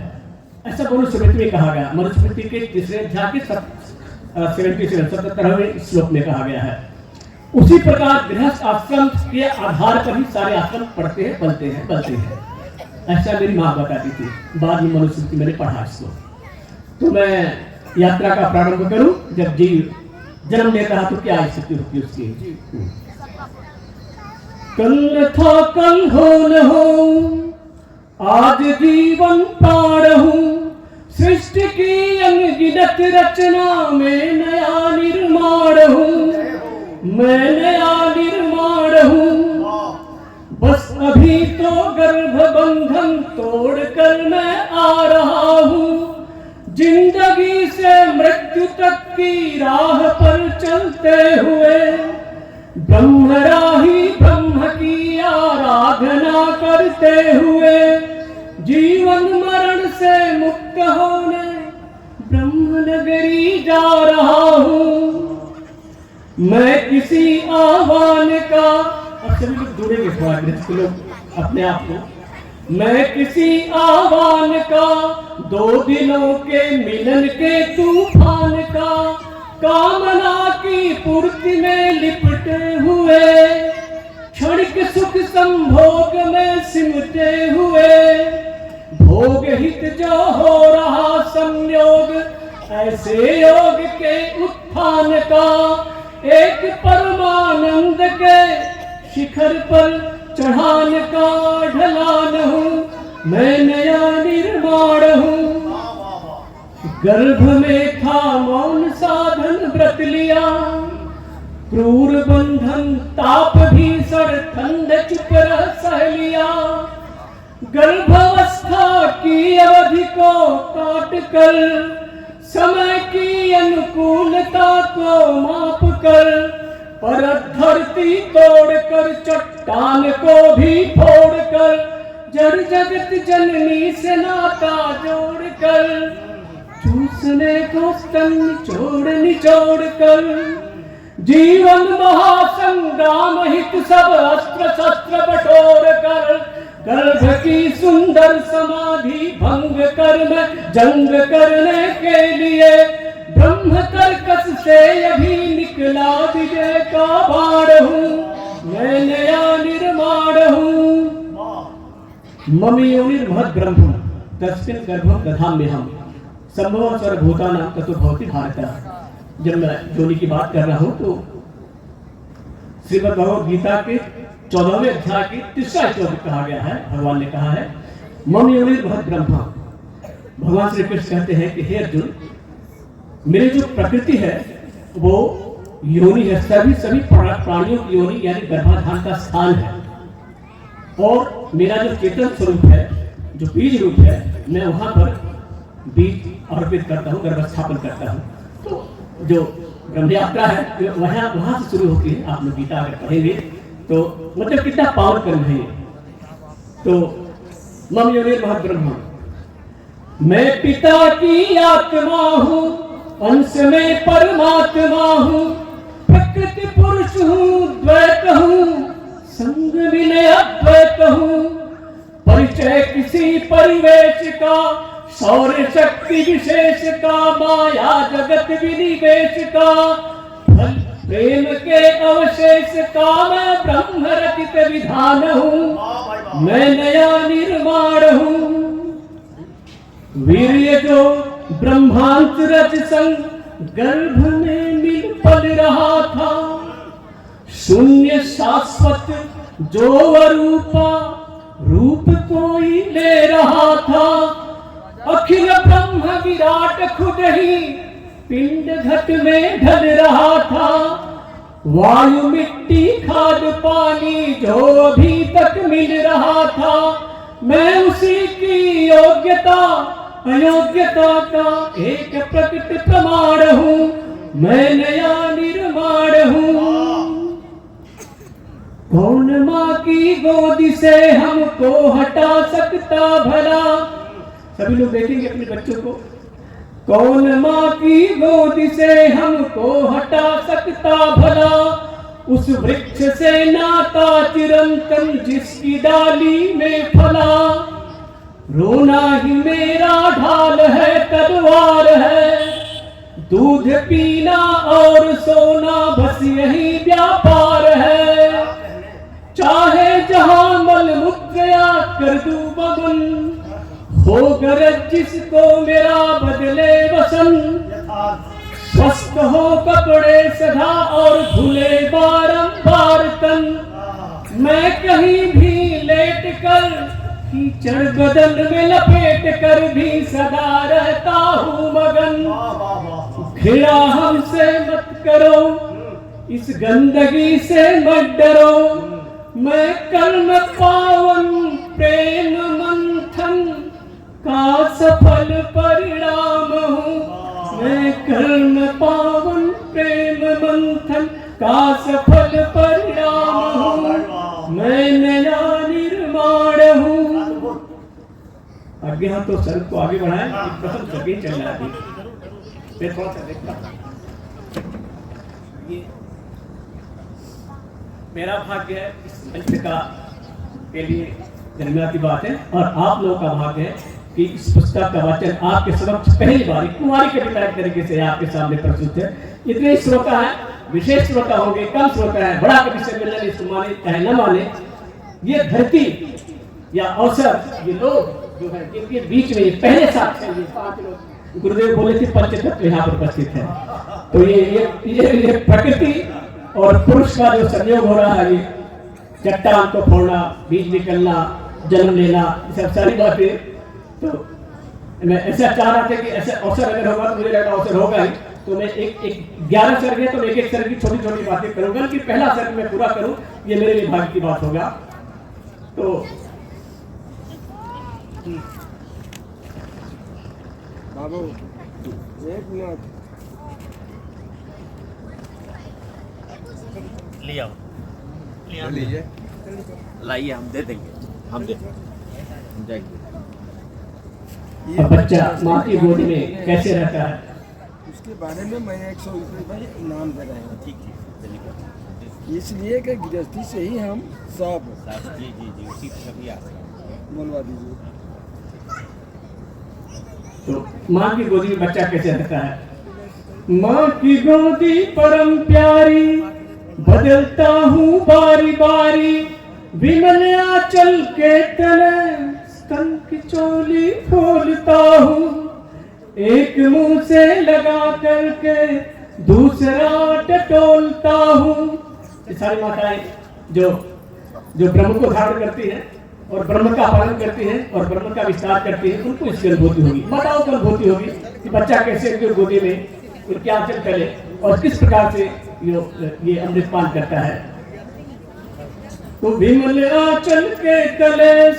ऐसा मनुस्मृति में कहा गया। मनुस्मृति के तीसरे अध्याय के 77वें श्लोक में कहा गया है। उसी प्रकार गृहस्थ आश्रम के आधार पर ही सारे आश्रम पढ़ते हैं, बनते हैं। ऐसा मेरी माँ बताती थी, बाद में मनुस्मृति मैंने पढ़ा इसको। तो मैं यात्रा का प्रारंभ करूं। जब जीव जन्म लेता है तो क्या स्थिति होती है उसकी। कल था कल हो न हो, आज जीवन पार हूं, सृष्टि की अनगिनत रचना में नया निर्माण हूं, मैं नया निर्माण हूं। बस अभी तो गर्भ बंधन तोड़कर मैं आ रहा हूं, जिंदगी से मृत्यु तक की राह पर चलते हुए ब्रह्मराही ब्रह्म की आराधना करते हुए जीवन मरण से मुक्त होने ब्रह्म नगरी जा रहा हूँ। मैं किसी आह्वान का, अब सभी लोग जुड़ेंगे थोड़ा, लोग अपने आप को, मैं किसी आह्वान का, दो दिनों के मिलन के तूफान का, कामना की पूर्ति में लिपटे हुए, क्षणिक सुख संभोग में सिमटे हुए, भोग हित जो हो रहा संयोग, ऐसे योग के उत्थान का एक परमानंद के शिखर पर चढ़ान का ढलान हूँ मैं, नया निर्माण हूँ। गर्भ में था मौन साधन व्रत लिया, क्रूर बंधन ताप भीषण ठंड चुप रह सह लिया। गर्भावस्था की अवधि को काट कर समय की अनुकूलता को माप कर, पर धरती तोड़ कर चट्टान को भी फोड़ कर, जड़ जगत जननी से नाता जोड़ कर, चूसने को स्तन निचोड़ कर, जीवन महासंग्राम हित सब अस्त्र शस्त्र बटोर कर, गर्भ की सुंदर समाधि भंग कर मैं जंग करने के लिए, ब्रह्म कर्कश से अभी निकला विजय का बाण हूँ मैं, नया निर्माण हूँ। ममी योनिर्महद् ब्रह्म तस्मिन् गर्भं दधाम्यहम् संभवं सर्वभूतानां ततो भवति भारत। जब मैं योनि की बात कर रहा हूँ तो श्रीमद् भगवद गीता के 14वें अध्याय की 3रा श्लोक कहा गया है। भगवान ने कहा है मम योनिर्महद् ब्रह्म। भगवान श्री कृष्ण कहते हैं कि हे अर्जुन, मेरी जो प्रकृति है वो योनि है, सभी प्राणियों की योनि यानी गर्भाधान का स्थान है। और मेरा जो चेतन स्वरूप है, जो बीज रूप है, मैं वहां पर बीज अर्पित करता हूँ, गर्भस्थापन करता हूँ। तो जो ब्रह्म यात्रा है वहां से शुरू होती है। आप लोग गीता अगर पढ़ेंगे तो मतलब कितना पावन कर्म है। तो मम योनिर्महद् ब्रह्म, मैं पिता की आत्मा हूँ, अंश में परमात्मा हूँ, प्रकृति पुरुष हूँ, द्वैत हूँ, संग विनय अद्वैत हूँ, परिचय किसी परिवेश का, सौर्य शक्ति विशेष का, माया जगत विनिवेश का, फल प्रेम के अवशेष का, मैं ब्रह्म रचित विधान हूँ मैं, नया निर्माण हूँ। वीर्य जो ब्रह्मांत रच संग गर्भ में मिल पल रहा था, शून्य शाश्वत जो अरूपा रूप कोई ले रहा था, अखिल ब्रह्म विराट खुद ही पिंड घट में ढल रहा था, वायु मिट्टी खाद पानी जो अभी तक मिल रहा था, मैं उसी की योग्यता अयोग्यता का एक प्रकट प्रमाण हूँ मैं, नया निर्माण हूँ। कौन माँ की गोद से हमको हटा सकता भला, सभी लोग देखेंगे अपने बच्चों को, कौन माँ की गोद से हमको हटा सकता भला, उस वृक्ष से नाता चिरंतन जिसकी डाली में फला, रोना ही मेरा ढाल है तलवार है, दूध पीना और सोना बस यही व्यापार है, चाहे जहां मल मूत्र या कर दूं बबन, हो गरज जिसको मेरा बदले वसन, स्वस्थ हो कपड़े सदा और धुले बारंबार तन, मैं कहीं भी लेट कर कीचड़ बदन में लपेट कर भी सदा रहता हूँ मगन, घृणा हमसे मत करो इस गंदगी से मत डरो, मैं कर्म पावन प्रेम मंथन का सफल परिणाम हूँ, मैं कर्म पावन प्रेम मंथन का सफल परिणाम हूँ मैं, नया निर्माण हूँ। आगे हम तो सर को आगे बढ़ाएं, प्रथम सभी चल रहा है। फिर कौन सा देखता ये मेरा भाग्य है इस मंच का के लिए जन्मदिन की बात है, और आप लोगों का भाग्य है कि इस पुस्तक का वाचन आपके समक्ष पहली बार कुमारी के पिता की तरीके से आपके सामने प्रस्तुत है। इतने श्रोता है, विशेष श्रोता होंगे, कम श्रोता है, बड़ा कवि से मिलने इसको माने चाहे न माने, ये धरती या अवसर, ये लोग जो है जिनके बीच में पहले साथ है, ये 5 लोग गुरुदेव बोले थे पंचतत्व यहाँ पर उपस्थित है। तो ये प्रकृति और पुरुष का जो संयोग हो रहा है, ये चट्टान को फोड़ना, बीज निकलना, जन्म लेना, ये सब सारी बातें, तो मैं ऐसा चाह रहा था कि ऐसा अवसर अगर होगा तो मुझे लगा अवसर होगा ही, तो मैं एक 11 सर्ग है तो एक सर्ग की छोटी छोटी बातें करूंगा कि पहला सर्ग मैं पूरा करूं, ये मेरे लिए भाग्य की बात होगा। तो बाबू एक मिनट लीजिए, लाइए, हम दे देंगे, हम जाएंगे। ये बच्चा माँ की गोद में कैसे रहता है, उसके बारे में मैं 100 रुपये इनाम दे रहे हैं। ठीक है, इसलिए कि गृहस्थी से ही हम सब जी जी जी उसी सभी आ बोलवा दीजिए। तो माँ की गोदी में बच्चा कैसे रहता है। माँ की गोदी परम प्यारी, बदलता हूँ बारी बारी, विमल आंचल के तले स्तन की चोली खोलता हूँ, एक मुंह से लगा करके दूसरा टटोलता हूँ। ये सारी माताएं जो ब्रह्म को धारण करती हैं और ब्रह्म का पालन करती हैं और ब्रह्म का विस्तार करती हैं, उनको इसकी अनुभूति होगी, माताओं को अनुभूति होगी कि बच्चा कैसे उनकी गोदी में उनके आंचल तले और किस प्रकार से ये अमृतपान करता है। तो विमल आंचल के तले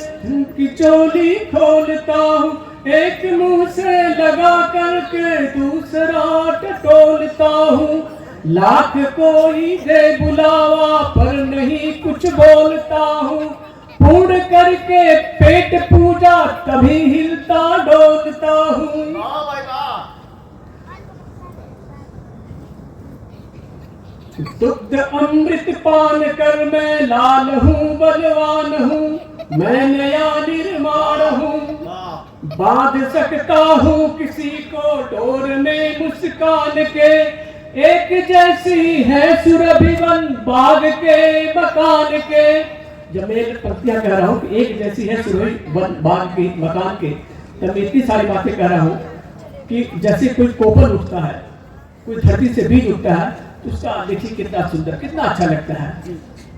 की चोली खोलता हूँ, एक मुंह से लगा करके दूसरा टटोलता हूँ, लाख कोई दे बुलावा पर नहीं कुछ बोलता हूँ, पूर्ण करके पेट पूजा तभी हिलता डोलता हूँ। दुग्ध अमृत पान कर मैं लाल हूँ, बलवान हूँ, मैं नया निर्माण हूँ, बांध सकता हूँ किसी को डोर में मुस्कान के, एक जैसी है सुरभिवन बाग के मकान के। जब मैं पंक्तियां कह रहा हूँ कि एक जैसी है सुरभिवन बाग के मकान के, तब मैं इतनी सारी बातें कह रहा हूँ कि जैसे कोई कोपल उठता है, कोई धरती से बीज उठता है, तो उसका देखिए कितना सुंदर, कितना अच्छा लगता है।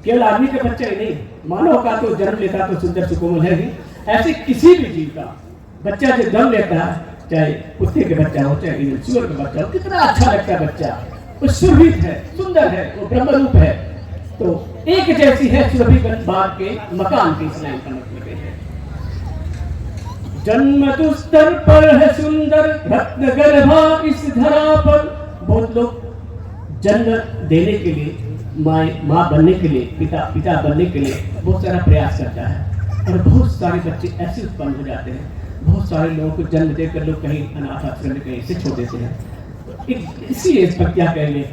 केवल आदमी का बच्चा ही नहीं, मानव का तो जन्म लेता तो सुंदर सुकोमल है ही, ऐसे किसी भी जीव का बच्चा जो जन्म लेता है, चाहे कुत्ते के बच्चा हो चाहे सूअर का बच्चा हो, कितना अच्छा लगता है बच्चा, वो सुरभित है, सुंदर है, वो ब्रह्म रूप है। तो एक जैसी है सुरभि बाग के मकान की इस लाइन का मतलब है। जन्म दुस्तर पर है सुंदर रत्न गर्भा इस धरा पर। बहुत लोग जन्म देने के लिए, माँ बनने के लिए, पिता बनने के लिए बहुत सारा प्रयास करता है और बहुत सारे बच्चे ऐसे उत्पन्न हो जाते हैं। बहुत सारे लोगों को जन्म देकर लोग कहीं अनाथ आश्रम में कहीं से छोड़ देते हैं। इसी इस पर क्या कहेंगे,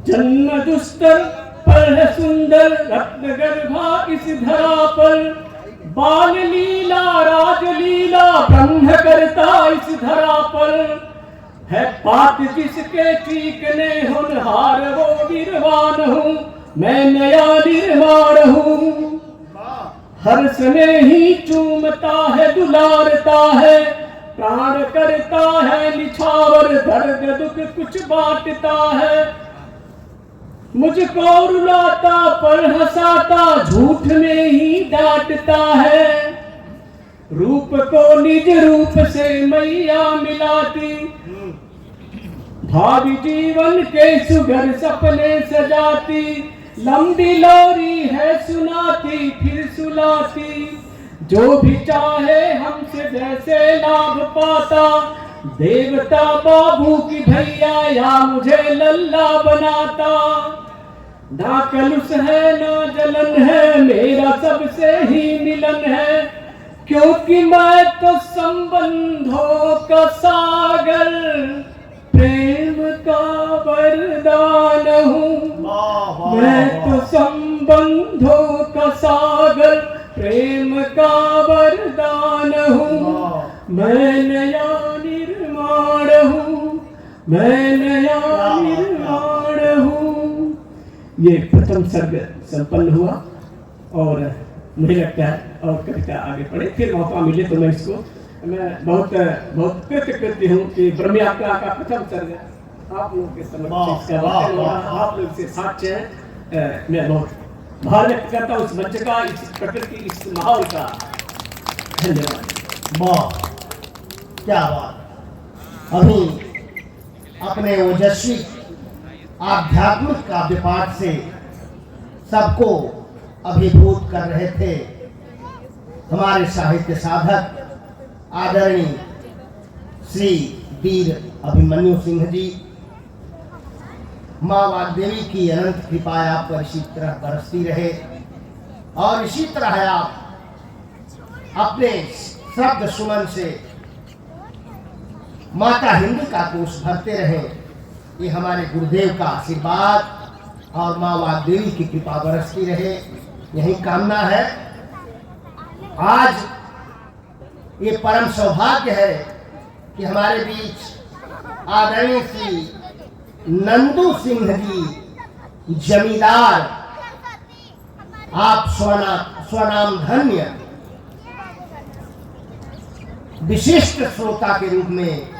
जन्म दुस्तर पर है सुंदर रत्न गर्भा इस धरा पर, बाल लीला राज लीला ब्रह्म करता इस धरा पर, है बात जिसके चीकने होनहार वो वीरवान हूँ, मैं नया निर्माण हूँ। हर समय ही चूमता है दुलारता है, प्राण करता है निछावर दर्द दुख कुछ बांटता है, मुझको रुलाता पर हंसाता झूठ में ही डांटता है, रूप को निज रूप से मैया मिलाती, भावी जीवन के सुघर सपने सजाती, लंबी लोरी है सुनाती फिर सुलाती, जो भी चाहे हमसे जैसे लाभ पाता, देवता बाबू की भैया या मुझे लल्ला बनाता, ना कलुष है ना जलन है मेरा सबसे ही मिलन है, क्योंकि मैं तो संबंधों का सागर प्रेम का वरदान हूँ, मैं तो संबंधों का सागर प्रेम का वरदान हूँ, मैं नया निर्माण हूँ, मैं नया निर्माण हूँ। ये प्रथम सर्ग संपन्न हुआ और मुझे लगता है और कविता आगे पढ़े, फिर मौका मिले तो मैं इसको मैं बहुत बहुत कृतज्ञ हूँ कि ब्रह्म यात्रा का प्रथम सर्ग आप लोगों के समक्ष इसका वाचन हो रहा, आप लोग से साक्ष्य है। मैं बहुत भार व्यक्त करता हूँ इस मंच का, इस प्रकृति, इस माहौल का। धन्यवाद। वाह, क्या बात। अभी अपने ओजस्वी आध्यात्मिक काव्य पाठ से सबको अभिभूत कर रहे थे हमारे साहित्य साधक आदरणीय श्री वीर अभिमन्यु सिंह जी। माँ वाग्देवी की अनंत कृपा आप पर इसी तरह बरसती रहे और इसी तरह आप अपने शब्द सुमन से माता हिंदी का कोष भरते रहे। ये हमारे गुरुदेव का आशीर्वाद और माँ वाग्देवी की कृपा बरसती रहे, यही कामना है। आज ये परम सौभाग्य है कि हमारे बीच आदरणीय श्री नंदू सिंह जी जमींदार, आप स्वनाम धन्य विशिष्ट श्रोता के रूप में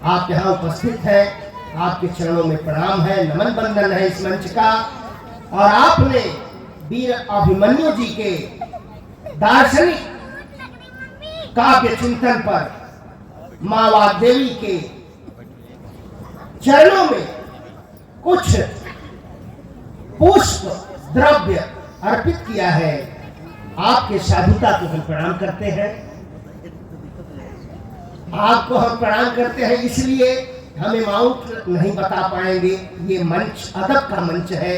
आप यहाँ उपस्थित हैं। आपके चरणों में प्रणाम है, नमन बंदन है इस मंच का। और आपने वीर अभिमन्यु जी के दार्शनिक काव्य चिंतन पर माँ वाग्देवी के चरणों में कुछ पुष्प द्रव्य अर्पित किया है। आपके साधुता को हम प्रणाम करते हैं, आपको हम प्रणाम करते हैं। इसलिए हम अमाउंट नहीं बता पाएंगे, ये मंच अदब का मंच है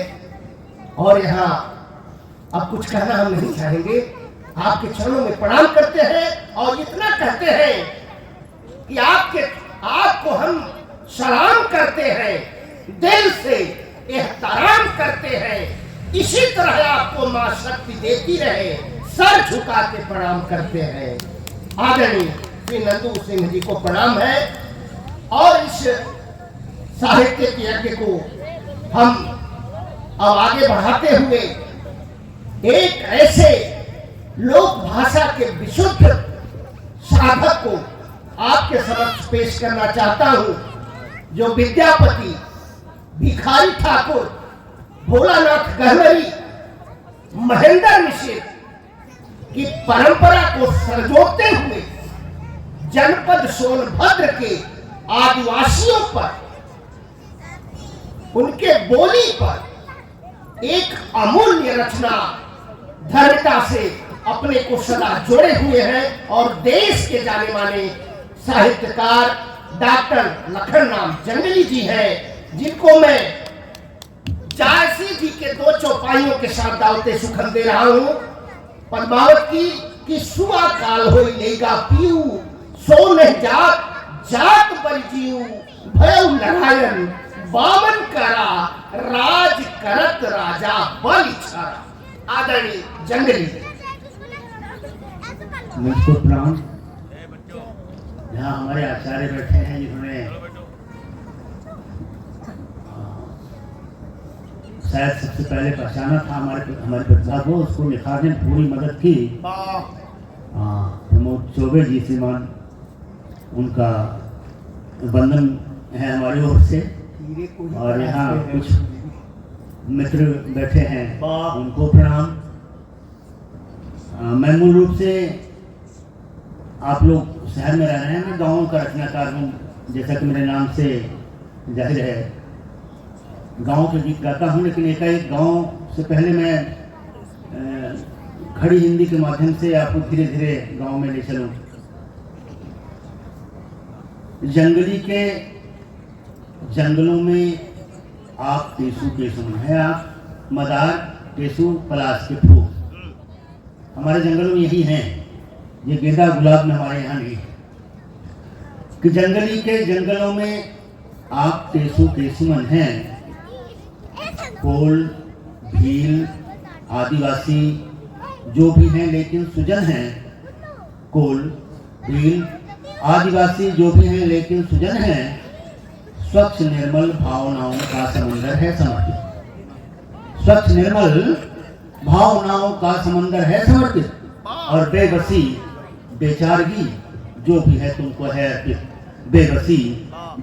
और यहाँ अब कुछ कहना हम नहीं चाहेंगे। आपके चरणों में प्रणाम करते हैं और इतना कहते हैं कि आपको हम सलाम करते हैं, दिल से एहतराम करते हैं। इसी तरह आपको मां शक्ति देती रहे, सर झुका के प्रणाम करते हैं। आदरणीय श्री नंदू सिंह जी को प्रणाम है और इस साहित्य के यज्ञ को हम अब आगे बढ़ाते हुए एक ऐसे लोक भाषा के विशुद्ध साधक को आपके समक्ष पेश करना चाहता हूं, जो विद्यापति, भिखारी ठाकुर, भोलानाथ गहलोई, महेंद्र मिश्र की परंपरा को संजोते हुए जनपद सोनभद्र के आदिवासियों पर, उनके बोली पर एक अमूल्य रचना धर्मता से अपने को सदा जोड़े हुए हैं और देश के जाने माने साहित्यकार डॉक्टर लखन राम जंगली जी हैं, जिनको मैं जायसी जी के दो चौपाइयों के साथ दावते सुखन दे रहा हूं। पद्मावत की कि सुआ काल होई लेगा पीऊ, सो नहीं जात पर जीव, भय नारायण बामन करा, राज करत राजा बल छारा। आदरणीय जंगली मुझको प्रणाम। यहाँ हमारे आचार्य बैठे हैं जिन्होंने शायद सबसे पहले पहचाना था हमारे प्रतिभा को, उसको निखारने में पूरी मदद की। प्रमोद चौबे जी श्रीमान, उनका वंदन है हमारी ओर से। और यहाँ कुछ मित्र बैठे हैं, उनको प्रणाम। मैं मूल रूप से, आप लोग शहर में रह रहे हैं, मैं गाँव का रचनाकार हूँ, जैसा कि मेरे नाम से जाहिर है। गाँव के गीत गाता हूँ, लेकिन एकाएक गाँव से पहले मैं खड़ी हिंदी के माध्यम से आपको धीरे धीरे गाँव में ले चलूँ। जंगली के जंगलों में आप टेसू केसुम है, आप मदार टेसू पलाश के फूल हमारे जंगलों में यही हैं। ये गेंदा गुलाब में हमारे यहाँ नहीं है कि जंगली के जंगलों में आप टेसू केसुमन हैं। कोल, भील, आदिवासी जो भी हैं लेकिन सुजन हैं। कोल, भील, आदिवासी जो भी हैं लेकिन सुजन हैं। स्वच्छ निर्मल भावनाओं का समंदर है समर्पित। स्वच्छ निर्मल भावनाओं का समंदर है समर्पित, और बेबसी बेचारगी जो भी है तुमको है अर्पित। बेबसी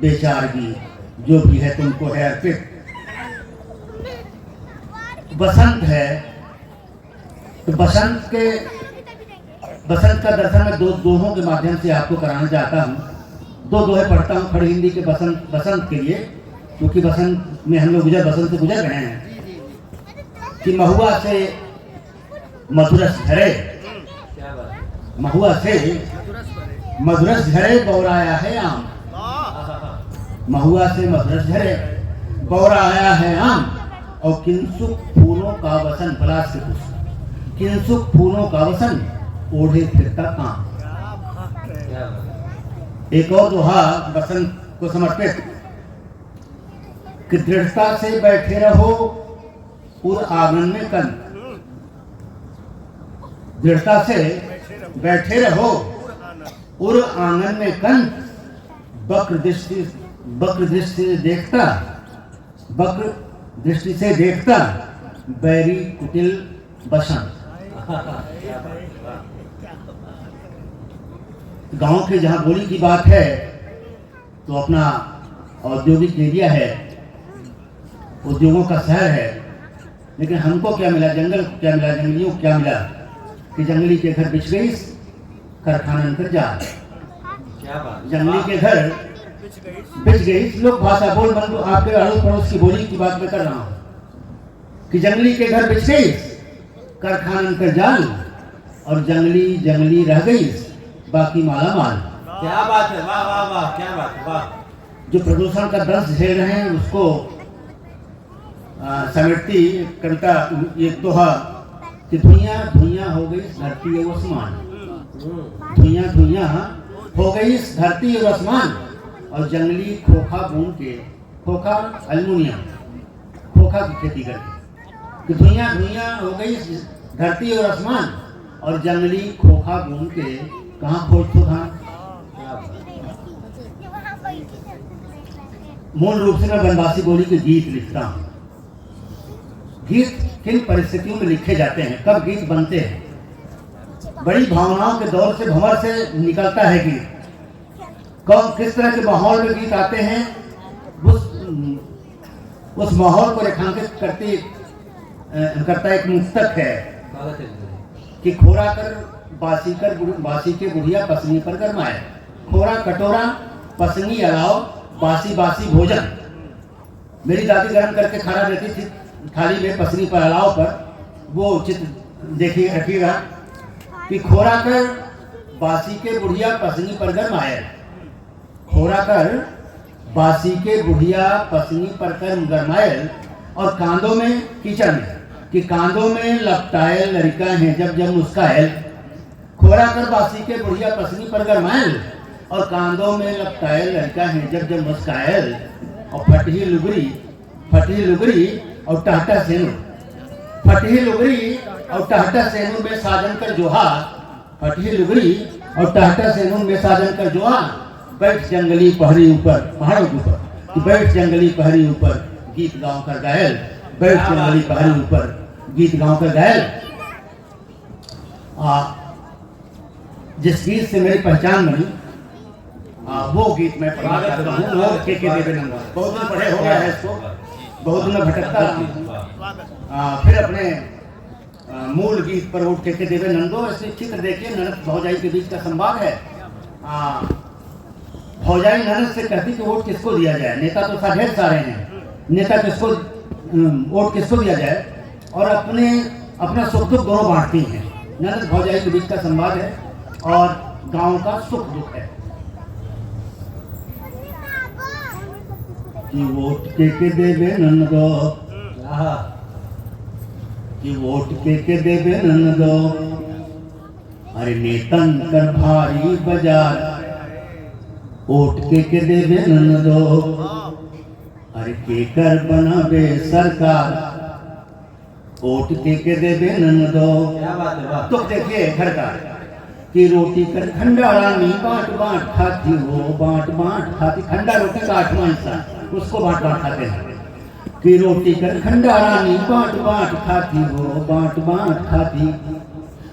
बेचारगी जो भी है तुमको है अर्पित। बसंत है तो बसंत का दर्शन मैं दोहों के माध्यम से आपको कराना चाहता हूँ। दो दोहे पढ़ता हूँ खड़ी हिंदी के बसंत के लिए, क्योंकि बसंत में हम लोग बसंत से गुजर रहे हैं। कि महुआ से मधुरस झरे, महुआ से मधुरस झरे बौराया है आम। महुआ से मधुरस झरे बौराया है आम, और किंसुक फूलों का वसन, पलाश के पुष्प, किंसुक फूलों का वसन ओढ़े फिरता काम। एक और दोहा बसंत को समर्पित। कि दृढ़ता से बैठे रहो उर आंगन में कंद, दृढ़ता से बैठे रहो उर आंगन में कंद। वक्र दृष्टि से देखता बैरी कुटिल बसंत। गांव के जहां बोली की बात है तो अपना औद्योगिक एरिया है, उद्योगों का शहर है, लेकिन हमको क्या मिला? जंगल को क्या मिला? जंगलियों को क्या मिला? कि जंगली के घर बिछ गई कारखाना कर जा। जंगली के घर बिछ गई। लोग भाषा बोल बंधु आपके अड़ोस पड़ोस की बोली की बात मैं कर रहा हूँ कि जंगली के घर बिछ गई कारखाना कर जाल, और जंगली रह गई बाकी माला माल। क्या बात है, वाह वाह वाह, क्या बात है, वाह। जो प्रदूषण का दंश झेल रहे हैं उसको समेटती कविता एक दोहा कि धुइयां धुइयां हो गई धरती और आसमान। धुइयां धुइयां हो गई धरती और आसमान, और जंगली खोखा बूंद के, खोखा एल्युमिनियम, खोखा की खेती करके। कि धुइयां धुइयां हो गई धरती और आसमान, और जंगली खोखा बूंद के कहाँ खोज तो धान। मूल रूप से मैं वनवासी बोली के गीत लिखता हूँ। गीत किन परिस्थितियों में लिखे जाते हैं, कब गीत बनते हैं? बड़ी भावनाओं के दौर से भंवर से निकलता है गीत। कब किस तरह के माहौल में गीत आते हैं, उस माहौल को रेखांकित करता एक मुक्तक है कि खोरा कर बासी के बुढ़िया पसनी पर गरमाए। खोरा कटोरा पसनी अलाओ बासी भोजन। मेरी दादी गरम करके खाना देती थी थाली में पसनी पर अलाव पर। वो चित्र देखिए रखिएगा कि खोरा कर बासी के बुढ़िया पसनी पर गरमाए। खोरा कर बासी के बुढ़िया पसनी पर गरमाए, और कांधों में कीचड़ में कि कांधों में लपटाए लड़का है जब मुस्काए। खोरा कर बासी के बुढ़िया पसनी पर गरमाए, और कांधों में लपटाए लड़का है जब मुस्काए। और फटी लुगरी और टाटा सेनु, फटी लुगरी और टाटा सेनु में साजन कर जोहा। फटी लुगरी और टाटा सेनु में साजन कर जोहा। बैठ जंगली पहरी ऊपर, पहाड़ों के ऊपर, बैठ जंगली पहरी ऊपर गीत गाँव कर गायल। बैठ जंगली पहरी ऊपर गीत गाँव कर गायल। जिस गीत से मेरी पहचान बनी वो गीत मैं पढ़ना चाहता हूँ। वो के देवेनंद, बहुत दिन पढ़े हो गया है इसको, बहुत दिन भटकता रहा। फिर अपने मूल गीत पर उठ के देवेनंदो। ऐसे चित्र देखिए, ननद भौजाई के बीच का संवाद है। भौजाई ननद से कहती कि वोट किसको दिया जाए, नेता तो ढेर सारे हैं, नेता किसको वोट किसको दिया जाए, और अपना सुख दुख दोनों बांटती हैं। ननद भौजाई के बीच का संवाद है और गांव का सुख दुख है। कि वोट के देवे ननदो, कि वोट के देवे ननदो, अरे नेतन कर भारी बाजार। वोट के देवे ननदो, अरे के कर बनावे सरकार। वोट के देवे ननदो। तो देखिए घर का कि रोटी कर खंडा रानी बांट खाती, वो बांट खाती। खंडा रोटी का 8वां हिस्सा उसको बांट खाते हैं। कि रोटी कर खंडा रानी बांट बांट खाती हो, बांट बांट खाती।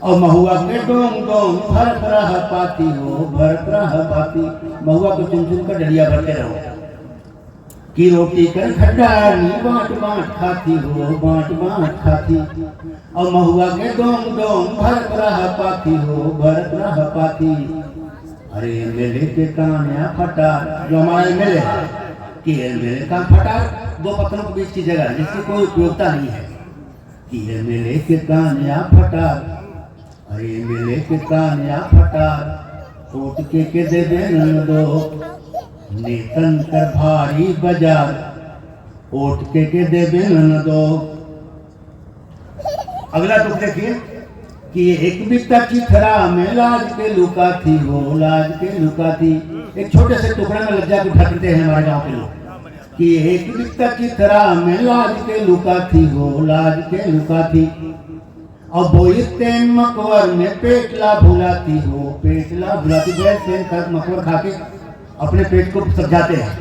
और महुआ के डोंग डोंग भर रह पाती हो, भर रह पाती। महुआ को चुन चुन कर डलिया भरते रहो। कि रोटी कर खंडा रानी बांट बांट खाती हो, बांट बांट खाती। और महुआ के डोंग डोंग भर रह पाती हो, भर रह पाती। अरे एमएलए के कान या फटा, जो हमारा एमएलए है कि एमएलए का फटा दो पत्थरों के बीच की जगह है जिसकी कोई उपयोगिता नहीं है। कि एमएलए के कान या फटा, अरे एमएलए के कान या फटा। कोट के दे देन दो नेतन कर भारी बाजार, ओट के दे देन दो। अगला तुम देखिए कि एक बिकता चिथरा में लाज के लुका थी हो, लाज के लुका थी। एक छोटे से टुकड़े में लज्जा को ढकते हैं हमारे गांव के लोग। कि एक बिकता चिथरा में लाज के लुका थी हो, लाज के लुका थी। और बोई तेन मकवर में पेटला भुलाती हो, पेटला भुलाती। तेन मकवर खा के अपने पेट को सजाते हैं।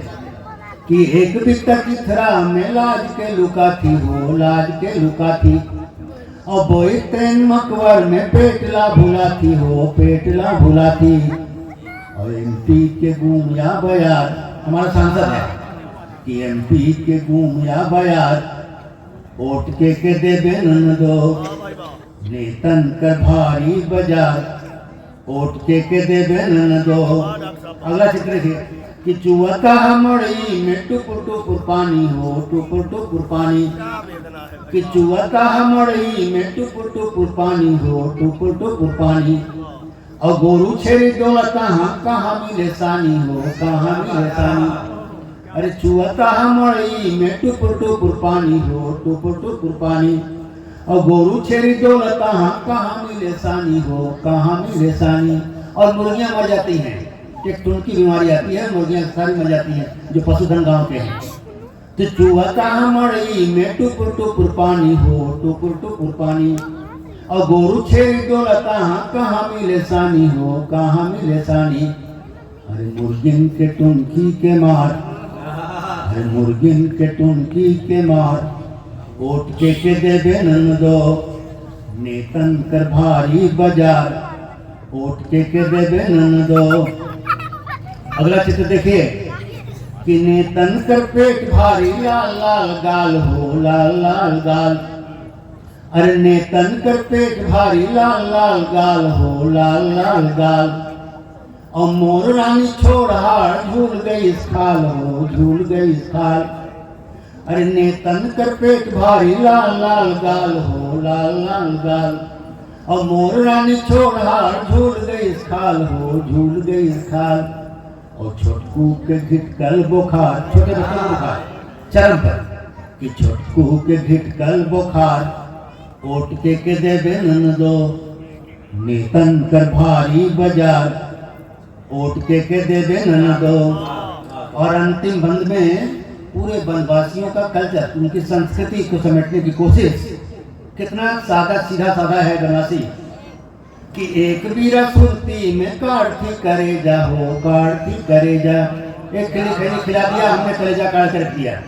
कि एक बिकता चिथरा में लाज के लुका थी हो, लाज के लुका थी। और बोई तेन मकवर में पेटला भुलाती हो, पेटला भुलाती। और एमपी के गुम या बयार, हमारा सांसद है कि एमपी के गुम या बयार। ओट के दे बेनन दो नेतन कर भारी बाजार, ओट के दे बेनन दो। अगला चित्र देखिए कि चुअता मड़ई में टुपुर टुपुर पानी हो, टुपुर टुपुर पानी। कि चुअता मड़ई में टुपुर टुपुर पानी हो, टुपुर टुपुर पानी। और गोरू छेड़ी डोला कहाँ मिले सानी हो, कहाँ मिले सानी। अरे चुअता मड़ई में टुपुर टुपुर पानी हो, टुपुर टुपुर पानी। और गोरू छेड़ी डोला कहाँ मिले सानी हो, कहाँ मिले सानी। और मुर्गियां मर जाती हैं, एक टून की बीमारी आती है, मुर्गियां सारी मर जाती हैं जो पशुधन गांव के हैं। तो चुअता मड़ई में टुपुर टुपुर पानी हो, टुपुर टुपुर पानी। और गोरू छेड़ी डोला कहाँ मिले सानी हो, कहाँ मिले सानी। अरे मुर्गिन के टुनकी के मार, अरे मुर्गिन के टुनकी के मार। ओट के दे बेनन दो नेतन कर भारी बाजार, ओट के दे बेनन दो। अगला चित्र देखिए कि नेतन कर पेट भारी लाल लाल गाल हो, लाल लाल गाल। अरे नेतन कर पेट भारी लाल लाल गाल हो, लाल लाल गाल। और मोर रानी छोड़ हार झूल गई इस खाल हो, झूल गई इस खाल। अरे नेतन कर पेट भारी लाल लाल गाल हो, लाल लाल गाल। और मोर रानी छोड़ हार झूल गई इस खाल हो, झूल गई इस खाल। और छोटकू के घिटकल बुखार, छोटे बच्चों को बुखार चरम पर। कि छोटकू के घिटकल बुखार। ओट के दे बेनन दो नेतन कर भारी बाजार, ओट के दे बेनन दो। और अंतिम बंद में पूरे वनवासियों का कल्चर, उनकी संस्कृति को समेटने की कोशिश। कितना सादा सीधा सादा है वनवासी। कि एक बीरा सुरती में काढ़ी करे जा हो, काढ़ी करे जा। एक खिली खिला दिया हमने, कलेजा काढ़ कर दिया।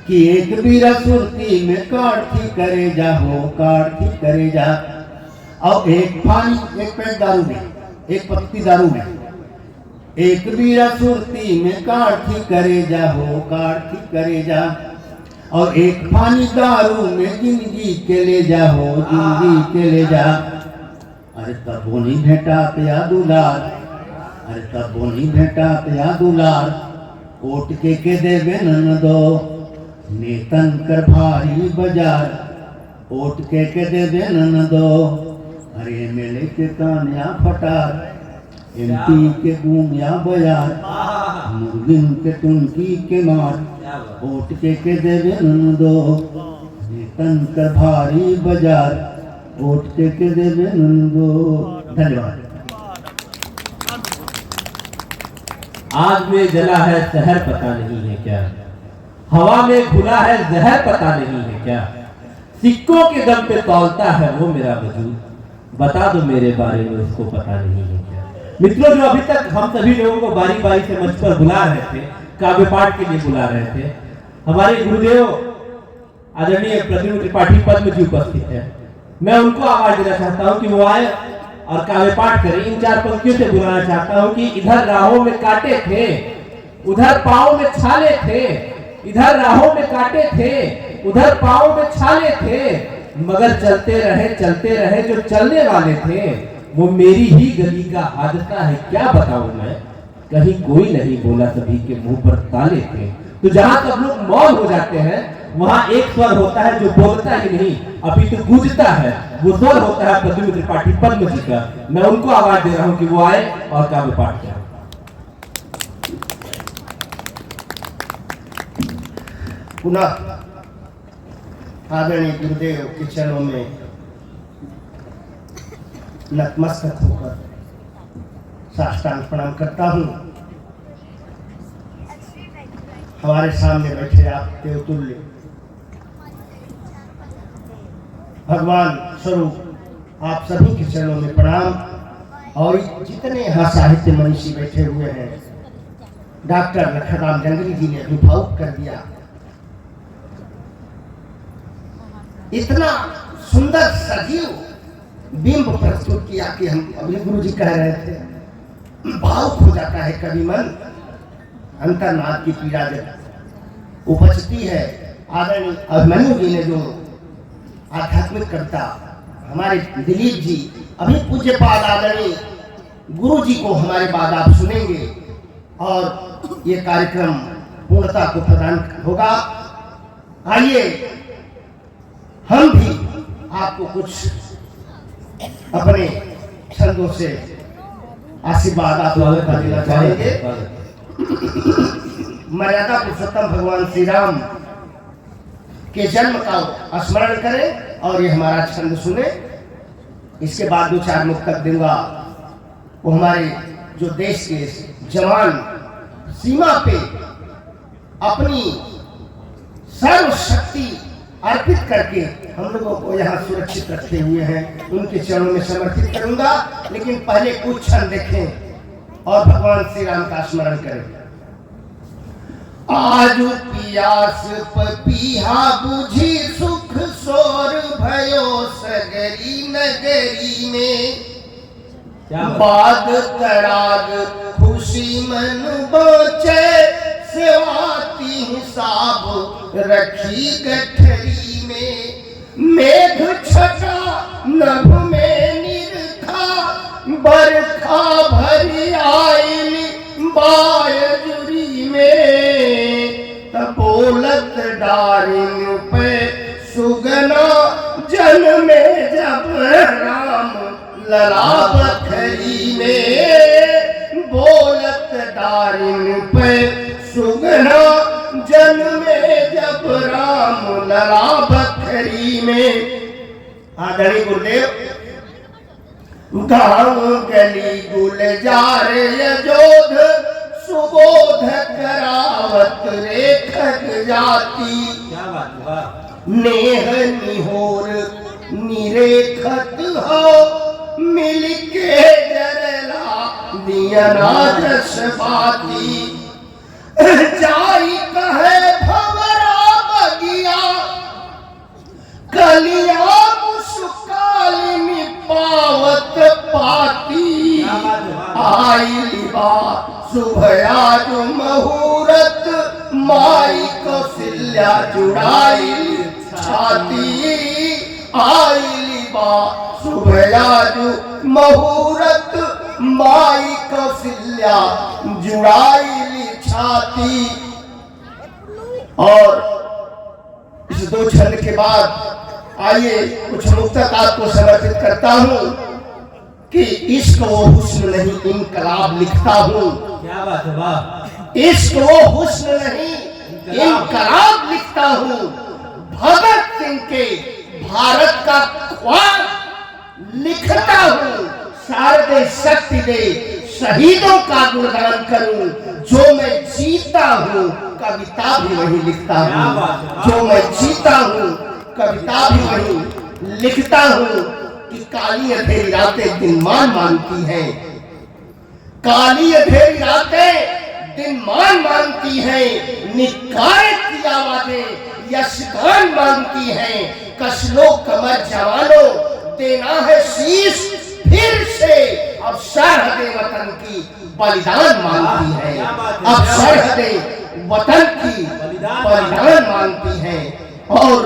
कि एक बीरा सुरती में काढ़ी करे जा हो, काढ़ी करे जा। और एक पानी एक पेट दारू में, एक पत्ती दारू में। एक बीरा सुरती में काढ़ी करे जा हो, काढ़ी करे जा। और एक पानी दारू में जिंदगी के ले जा हो, जिंदगी के ले जा। अरे तबो नहीं भेटा या दुलार, अरे तबो नहीं भेटा या दुलार। ओट के दे बेनन दो नेतन कर भारी बाजार, ओट के दे बेनन दो। अरे एमएलए के कान या फटार, एमपी के गुम या बयार। मुर्गिन के टुनकी के मार, ओट के दे बेनन दो नेतन कर भारी बाजार, ओट के दे बेनन दो। धन्यवाद। आग में जला है शहर पता नहीं है क्या, हवा में घुला है जहर पता नहीं है क्या। सिक्कों के दम पे तौलता है वो मेरा वजूद, बता दो मेरे बारे में उसको पता नहीं है क्या। मित्रों, जो अभी तक हम सभी लोगों को बारी बारी से मंच पर बुला रहे थे, काव्य पाठ के लिए बुला रहे थे, हमारे गुरुदेव आदरणीय प्रद्युम्न त्रिपाठी पद्म जी उपस्थित है। मैं उनको आवाज देना चाहता हूं कि वो आए और काव्य पाठ करें। इन 4 पंक्तियों से बुलाना चाहता हूं कि इधर राहों में कांटे थे, उधर पांव में छाले थे, इधर राहों में कांटे थे, उधर पांव में छाले थे, मगर चलते रहे जो चलने वाले थे, वो मेरी ही गली का हादसा है, क्या बताऊं मैं, कहीं कोई नहीं बोला, सभी के मुंह पर ताले थे। तो जहां सब लोग मौन हो जाते हैं वहां एक स्वर होता है जो बोलता ही नहीं अभी तो गूंजता है, वो स्वर होता है प्रद्युम्न त्रिपाठी पद्म जी का। मैं उनको आवाज दे रहा हूं कि वो आए और काव्य पाठ करें। पुनः आदरणीय गुरुदेव के चरणों में नतमस्तक होकर साष्टांग प्रणाम करता हूं। हमारे सामने बैठे आप देवतुल्य भगवान स्वरूप आप सभी के चरणों में प्रणाम। और जितने यहाँ साहित्य मनीषी बैठे हुए हैं, डॉक्टर लखनराम जंगली जी ने अभिभावक कर दिया। इतना सुंदर सजीव बिंब प्रस्तुत किया कि हम अभी गुरु जी कह रहे थे, भावुक हो जाता है कवि मन। अंतर्नाद की पीड़ा जब उपजती है। आदरणीय अभिमन्यु जी ने जो आध्यात्मिक करता हमारे दिलीप जी, अभी पूज्य पाद आदरणीय गुरु जी को हमारे बाद आप सुनेंगे और ये कार्यक्रम पूर्णता को प्रदान होगा। आइए हम भी आपको कुछ अपने छंदों से आशीर्वाद आप लोगों का देना चाहेंगे। मर्यादा पुरुषोत्तम भगवान श्री राम के जन्म का स्मरण करें और ये हमारा छंद सुने। इसके बाद 2-4 मुक्तक दूंगा। वो हमारे जो देश के जवान सीमा पे अपनी सर्वशक्ति अर्पित करके हम लोगों को यहाँ सुरक्षित रखे हुए हैं, उनके चरणों में समर्पित करूंगा। लेकिन पहले कुछ क्षण देखें और भगवान श्री राम का स्मरण करें। आज पियास पपीहा बुझी सुख सोर भयो सगरी नगरी में, बाद तड़ाग खुशी मन बचे सेवाती हिसाब रखी गठरी में। मेघ छटा नभ में निरखा बरखा भरी आइल बायजुरी में, तबोलत डारिन पे सुगना जन में जब राम लला बखरी में। बोलत डारिन पे सुगना जन में जब राम लला बखरी में। आदरणीय गुरुदेव, गाँव गली गुलजार यजोध सुबोध करावत रेखक जाती, नेह निहोर निरेखत हो मिलके जरला दिया राजस बाती। जाई कहे भवरा बगिया कलिया मुस्कालिनी पावत पाती। आई लिबा सुभया जो मुहूर्त माई कौशल्या जुड़ाई छाती। आई लिबा सुभया जो मुहूर्त माई कौशल्या जुड़ाई छाती। और इस 2 छंद के बाद आइए कुछ मुक्तक आपको समर्पित करता हूँ कि इश्क वो हुस्न नहीं इनकलाब लिखता हूँ। क्या बात है, वाह। इश्क वो हुस्न नहीं इनकलाब लिखता हूँ। भगत सिंह के भारत का ख्वाब लिखता हूँ। शारदे शक्ति दे शहीदों का गुणगान करूं। जो मैं जीता हूँ कविता भी वही लिखता हूँ। जो मैं जीता हूँ कविता भी वही लिखता हूँ। कि काली अंधेरी रातें दिन मान मानती हैं, काली अंधेरी रातें दिन मान मानती हैं। निकाय की आवाजें यशगान मांगती हैं। कस लो कमर जवानों, देना है शीश फिर से। अब सरहदे वतन की बलिदान मांगती है, अब सरहदे वतन की बलिदान मांगती है। और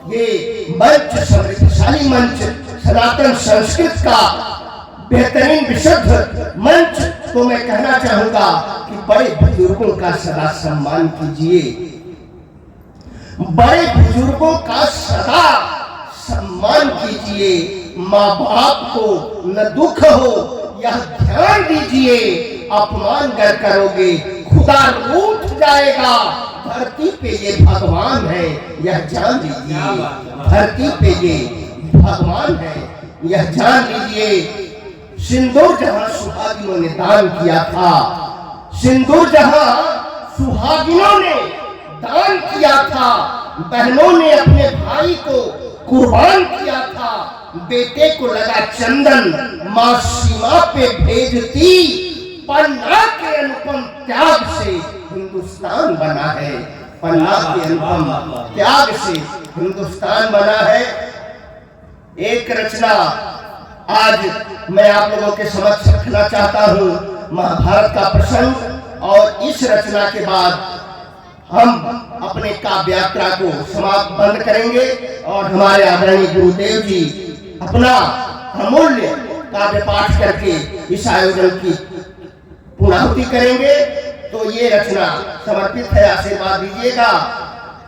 ये मंच, समृद्धशाली मंच, सनातन संस्कृत का बेहतरीन विशुद्ध मंच को मैं कहना चाहूंगा कि बड़े बुजुर्गों का सदा सम्मान कीजिए, बड़े बुजुर्गों का सदा सम्मान कीजिए। माँ बाप को न दुख हो यह ध्यान दीजिए, अपमान कर करोगे खुदा रूठ जाएगा। धरती पे ये भगवान है यह जान लीजिए, धरती पे ये भगवान है यह जान लीजिए। सिंदूर जहां सुहागिनों ने दान किया था, सिंदूर जहां सुहागिनों ने दान किया था, बहनों ने अपने भाई को कुर्बान किया था। बेटे को लगा चंदन, मां सीमा पे भेजती। पन्ना के अनुपम त्याग से हिंदुस्तान बना है, पन्ना के अनुपम त्याग से हिंदुस्तान बना है। एक रचना आज मैं आप लोगों के समक्ष रखना चाहता हूँ, महाभारत का प्रसंग। और इस रचना के बाद हम अपने काव्य यात्रा को समाप्त बंद करेंगे और हमारे आदरणीय गुरुदेव जी अपना अमूल्य काव्य पाठ करके इस आयोजन की पूर्णाहुति करेंगे। तो ये रचना समर्पित है, आशीर्वाद दीजिएगा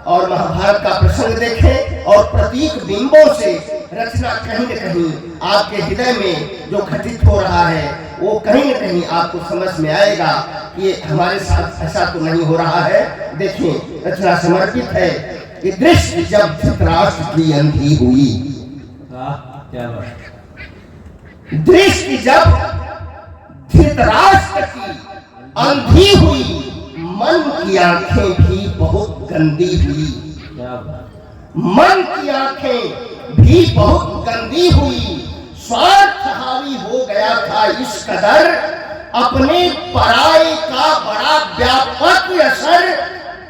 और महाभारत का प्रसंग देखें और प्रतीक बिंबों से रचना कहीं न कहीं आपके हृदय में जो घटित हो रहा है वो कहीं न कहीं आपको समझ में आएगा कि हमारे साथ ऐसा तो नहीं हो रहा है। देखिए रचना समर्पित है कि दृष्टि जब धृतराष्ट्र की अंधी हुई, क्या बात। दृष्टि जब धृतराष्ट्र की अंधी हुई, मन की आंखें भी बहुत गंदी हुई, क्या बात। मन की आंखें भी बहुत गंदी हुई। स्वार्थ हावी हो गया था इस कदर, अपने पराये का बड़ा व्यापक असर।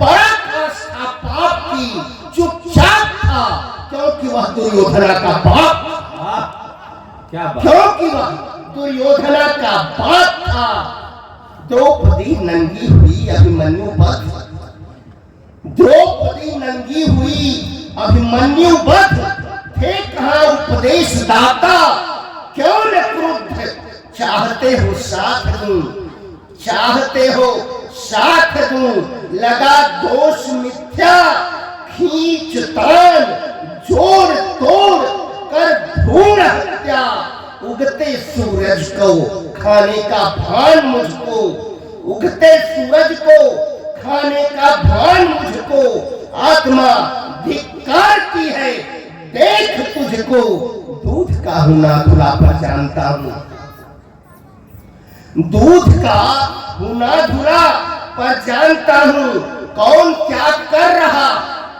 पराकाष्ठा पाप की चुपचाप था, क्योंकि वह दुर्योधना का बाप, क्या बात। क्योंकि वह दुर्योधना का बाप था। द्रौपदी नंगी हुई अभिमन्यु वध, द्रौपदी नंगी हुई अभिमन्यु वध। थे कहाँ उपदेश दाता, क्यों न क्रुद्ध, चाहते हो साथ दूं, चाहते हो साथ दूं। लगा दोष मिथ्या खींच तान, जोड़ तोड़ कर भ्रूण हत्या। उगते सूरज को खाने का भान मुझको, उगते सूरज को खाने का भान मुझको। आत्मा धिक्कार की है देख तुझको, दूध का हूं ना धुला पर जानता हूं, दूध का हूं ना धुला पर जानता हूं। कौन क्या कर रहा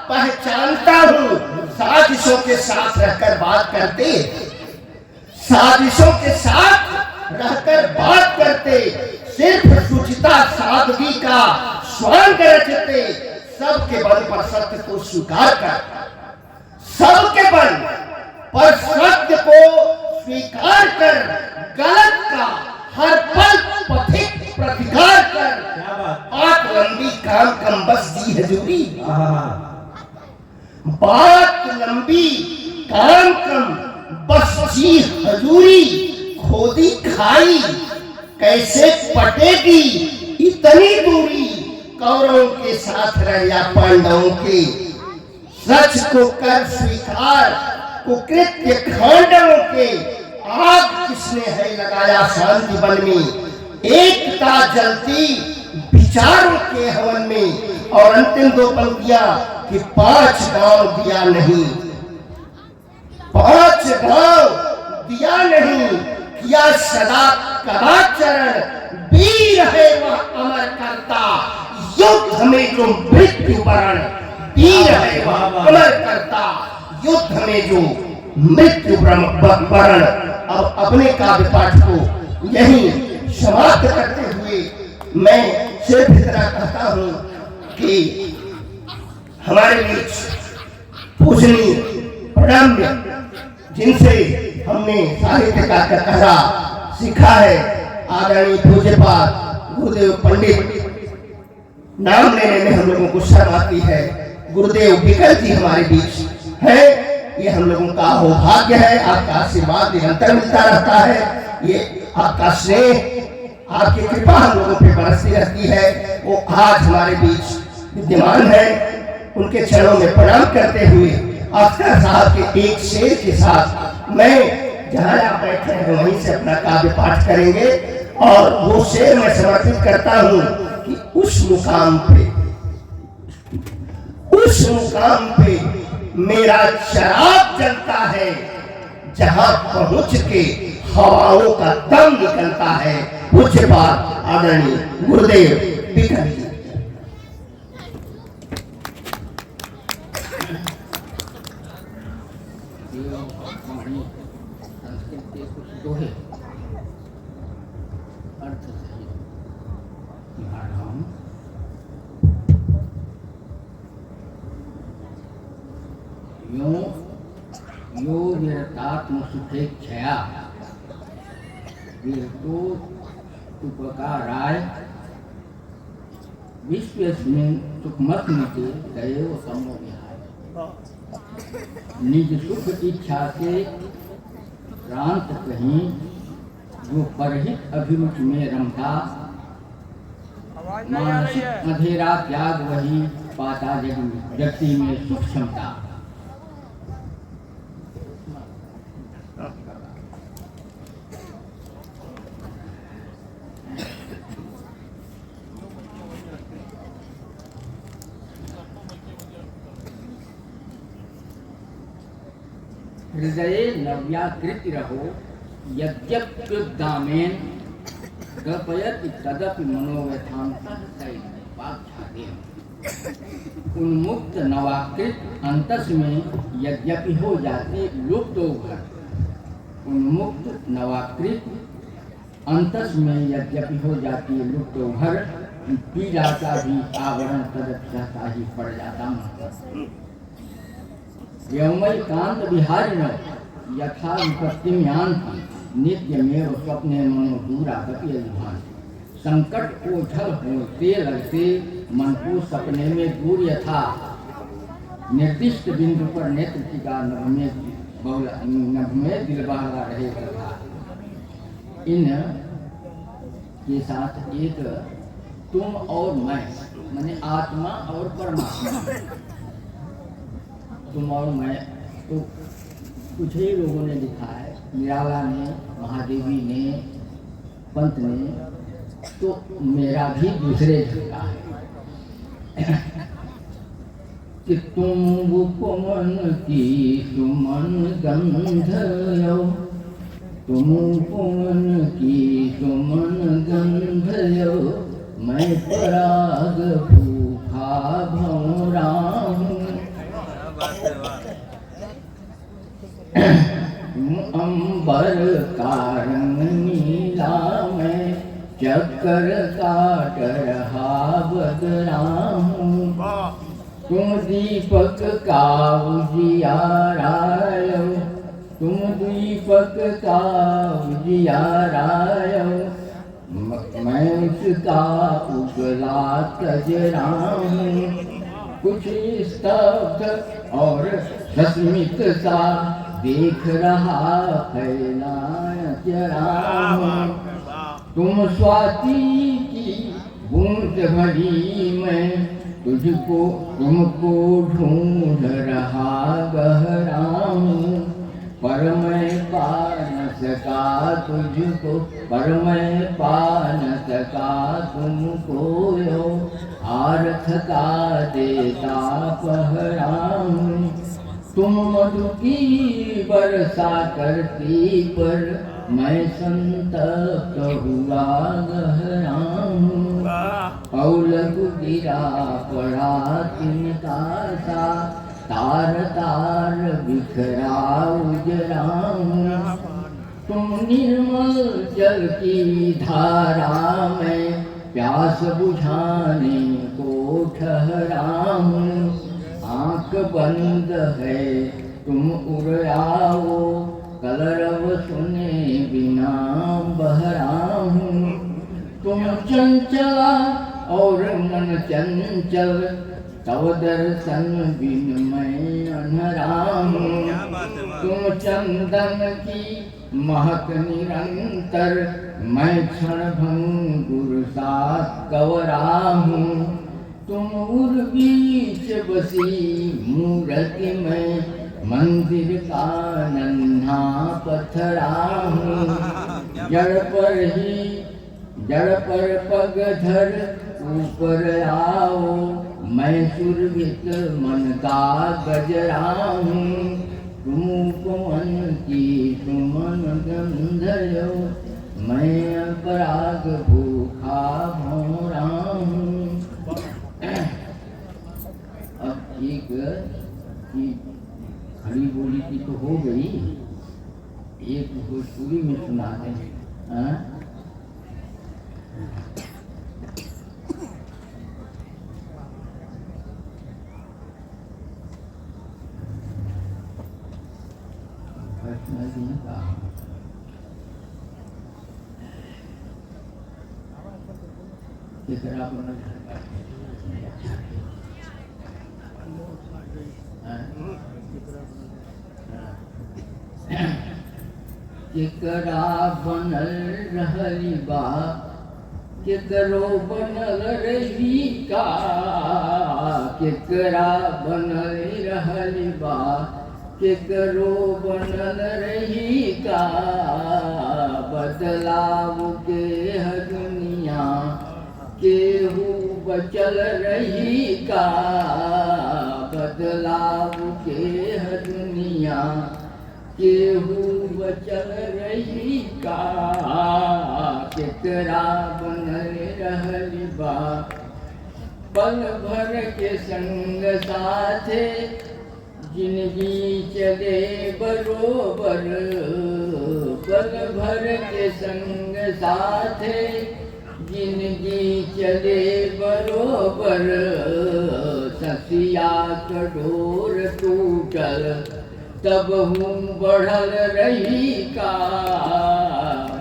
पहचानता हूं। साजिशों के साथ रहकर बात करते, साजिशों के साथ रहकर बात करते। सिर्फ शुचिता सादगी का स्वांग रचते। सबके बल पर सत्य को स्वीकार कर, सबके बल पर सत्य को स्वीकार कर। गलत का हर पल पथिक प्रतिकार कर। बात लंबी काम कम बस दी हजूरी, बात लंबी काम कम बस जी हजूरी। खोदी खाई कैसे पटेगी इतनी दूरी। कौरवों के साथ रह या पांडवों के, सच को कर स्वीकार कुकृत्य खांडवों के। आग किसने है लगाया शांति वन में, एकता जलती विचारों के हवन में। और अंतिम दो पंक्तियां कि 5 गांव दिया नहीं, 5 गांव दिया नहीं। किया सदा कदाचरण, वीर है वह अमर करता। युद्ध में जो मृत्यु वरण, वीर है वह अमर करता। युद्ध में जो मृत्यु वरण। अब अपने काव्य पाठ को यही समाप्त करते हुए मैं सिर्फ इतना कहता हूं कि हमारे बीच पूजनीय प्रणम्य जिनसे हमने साहित्य का कटहरा सीखा है, आदरणीय पूज्यपाद गुरुदेव पंडित, नाम लेने में हम लोगों को शर्म आती है, गुरुदेव विकल जी हमारे बीच है। ये हम लोगों का सौभाग्य है। आपका आशीर्वाद निरंतर मिलता रहता है। ये आपका स्नेह, आपकी कृपा हम लोगों पे बरसती रहती है। वो आज हमारे बीच विद्यमान है। उनके चरणों में प्रणाम करते हुए अख्तर साहब के एक शेर के साथ मैं जहाँ आप बैठे हैं वहीं से अपना काव्य पाठ करेंगे। और वो शेर मैं समर्पित करता हूँ कि उस मुकाम पे मेरा चिराग जलता है, जहां पहुंच के हवाओं का दम निकलता है। पूज्यपाद आदरणीय गुरुदेव विकल जी। संस्कृत के कुछ दोहे अर्थ सहित निभार रहा हूं। यो वीरतात्म सुखेच्छया वीरतो उपकाराय विश्वेस्मिन् सुखमत्मते दैव समोविहाय। निज सुख इच्छा से प्रांत कहीं जो परहित अभिरुचि में रमता, मानसिक अंधेरा त्याग वही पाता जगती में सुख क्षमता। हृदय नव्याकृति रहो यद्यप्युद्दामेन कल्पयति तदपि मनोव्यथां उन्मुक्त नवाकृत अंतस में यद्यपि हो जाती लुप्त घर। उन्मुक्त नवाकृत अंतस में यद्यपि हो जाती लुप्त घर, पीड़ा का भी आवरण तदपि सहता ही पड़ जाता मन। व्योमय कांत विहारिण यथा विपत्तिम यान्ति नित्यमेव स्वप्ने मनो दूरा गति अभिभान। संकट ओझल होते लगते मन को सपने में दूर यथा निर्दिष्ट बिंदु पर नेत्र टिका नभ में दिल बहला रहे तथा। इन के साथ एक तुम और मैं माने आत्मा और परमात्मा, तुम और मैं, तो कुछ ही लोगों ने लिखा है, निराला ने, महादेवी ने, पंत ने, तो मेरा भी दूसरे झुका है कि तुम उपमन की सुमन गंधयो, तुम उपमन की सुमन गंधयो, मैं पराग भूखा भौरा हूँ। अंबर का रंग नीला मैं चक्कर काट रहा बदला हूँ। तुम दीपक का उजियारायो, तुम दीपक का उजियारायो, मैं उसका उजला तजरा हूँ। कुछ स्तब्ध और सस्मित सा देख रहा फैलाया जरा हूँ। तुम स्वाति की बूंद भरी मैं तुमको ढूंढ रहा गहरा हूँ। पर मैं पा न सका तुझको, पर मैं पा न सका तुमको, यो आरथ का देता पहरा हूँ। तुम मधु की बरसा करती पर मैं संतप्त हुआ गहरा हूँ। पौलग गिरा पड़ा तिनका सा, तार तार बिखरा उजरा हूँ। तुम निर्मल जल की धारा में प्यास बुझाने को ठहरा हूँ। आंख बंद है तुम उड़ आओ, कलरव सुने बिना बहरा हूँ। तुम चंचला और मन चंचल, तव दर्शन बिन मैं अनहरा हूँ। तुम चंदन की महक निरंतर, मैं क्षण भंगुर सा कवरा हूँ। तुम उर बीच बसी मूर्ति में, मंदिर का नन्हा पत्थरा हूँ। जड़ पर पग धर ऊपर आओ, मैं सुरभित मन का गजरा हूँ। तुम उपवन की सुमन गंधर्यो, मैं अपराग भूखा भौरा हूँ। अब ठीक कि खड़ी बोली की तो हो गई, एक भोजपुरी में सुना दें। केकरा बनल रहली बा, केकरो बनल रही का। केकरा बनल रहली बा, केकरो बनल रही का। बदलाव के है दुनिया, केहू बचल रही का। बदलाव के है दुनिया, केहू बचल रही का। केकरा बनल रहली बा, पल भर के संग साथे जिंदगी चले बरोबर। पल भर के संग साथे जिंदगी चले बरोबर। ससिया कठोर टूटल, तब हूँ बढ़ल रही का।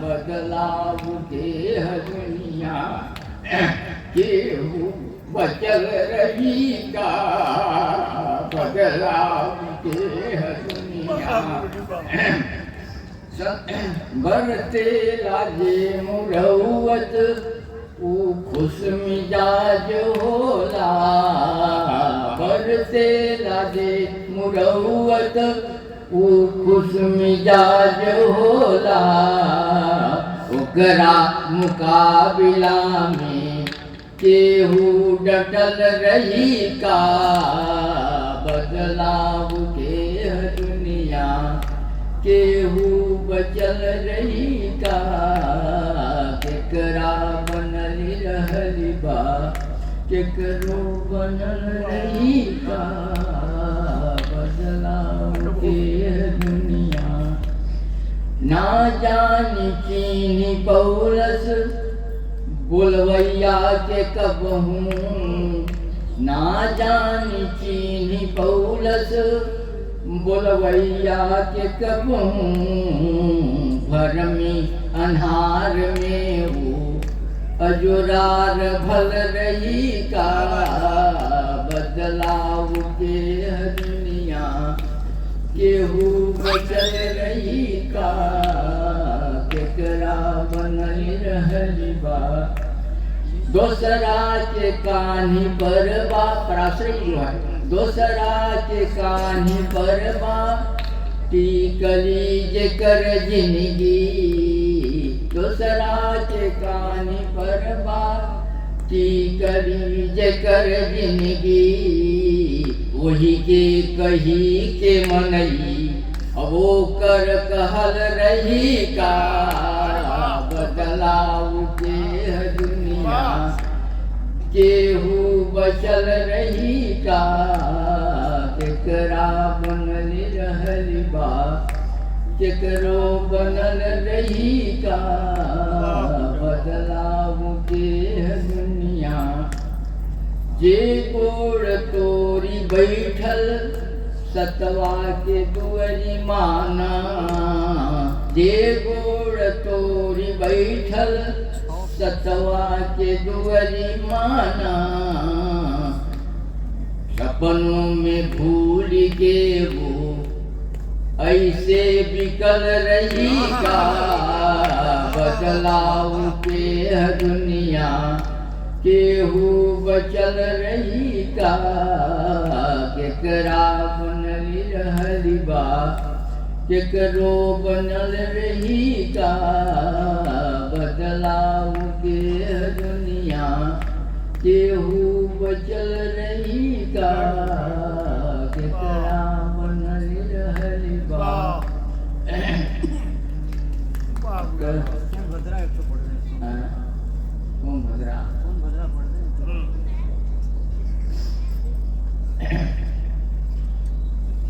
बदलाव के है दुनिया, केहू बचल रही का। बदलाव के है दुनिया, बरते लाजे मुरौवत, ऊ खुश मिजाज होला। बरते लाजे मुरौवत, ऊ खुश मिजाज होला। ओकरा मुकाबिला में केहू डटल रही का। बदलाव के है दुनिया, केहू बचल रही का। केकरा बनल रहली बा, केकरो बनल रही का। बदलाव के है दुनिया, ना जानी चीनी पौलस, बोलवैया के कब हूँ। ना जानी चीनी पौलस, बोलवैया के कब हूँ। भरमी अन्हार में वो अजुरार भल रही का। बदलाव के है दुनिया, केहू बचल रही का। केकरा बनल रहली बा, दोसरा के कान्ही पर बा। पराश्रय जो है, दोसरा के कान्ही पर बा। टिकली जेकर जिंदगी, दोसरा के कान्ही पर बा। टिकली जेकर जिंदगी, वही के कही के मनई, अब ओकर कहल रही का। बदलाव के है दुनिया, केहू बचल रही का। केकरा बनल रहली बा, केकरो बनल रही का। बदलाव के है दुनिया, जे गोड़ तोरी बैठल सतवा के दुअरी माना, जे गोड़ तोरी बैठल सतवा के दुअरी माना, सपनों में भूल के वो ऐसे बिकल रही का, बदलाव के दुनिया केहू बचल रही का, केकरा बनल रहली बा केकरो बनल रही का, बदलाव के दुनिया केहू बचल रही का, केकरा बनल रहली बा। कौन भद्रा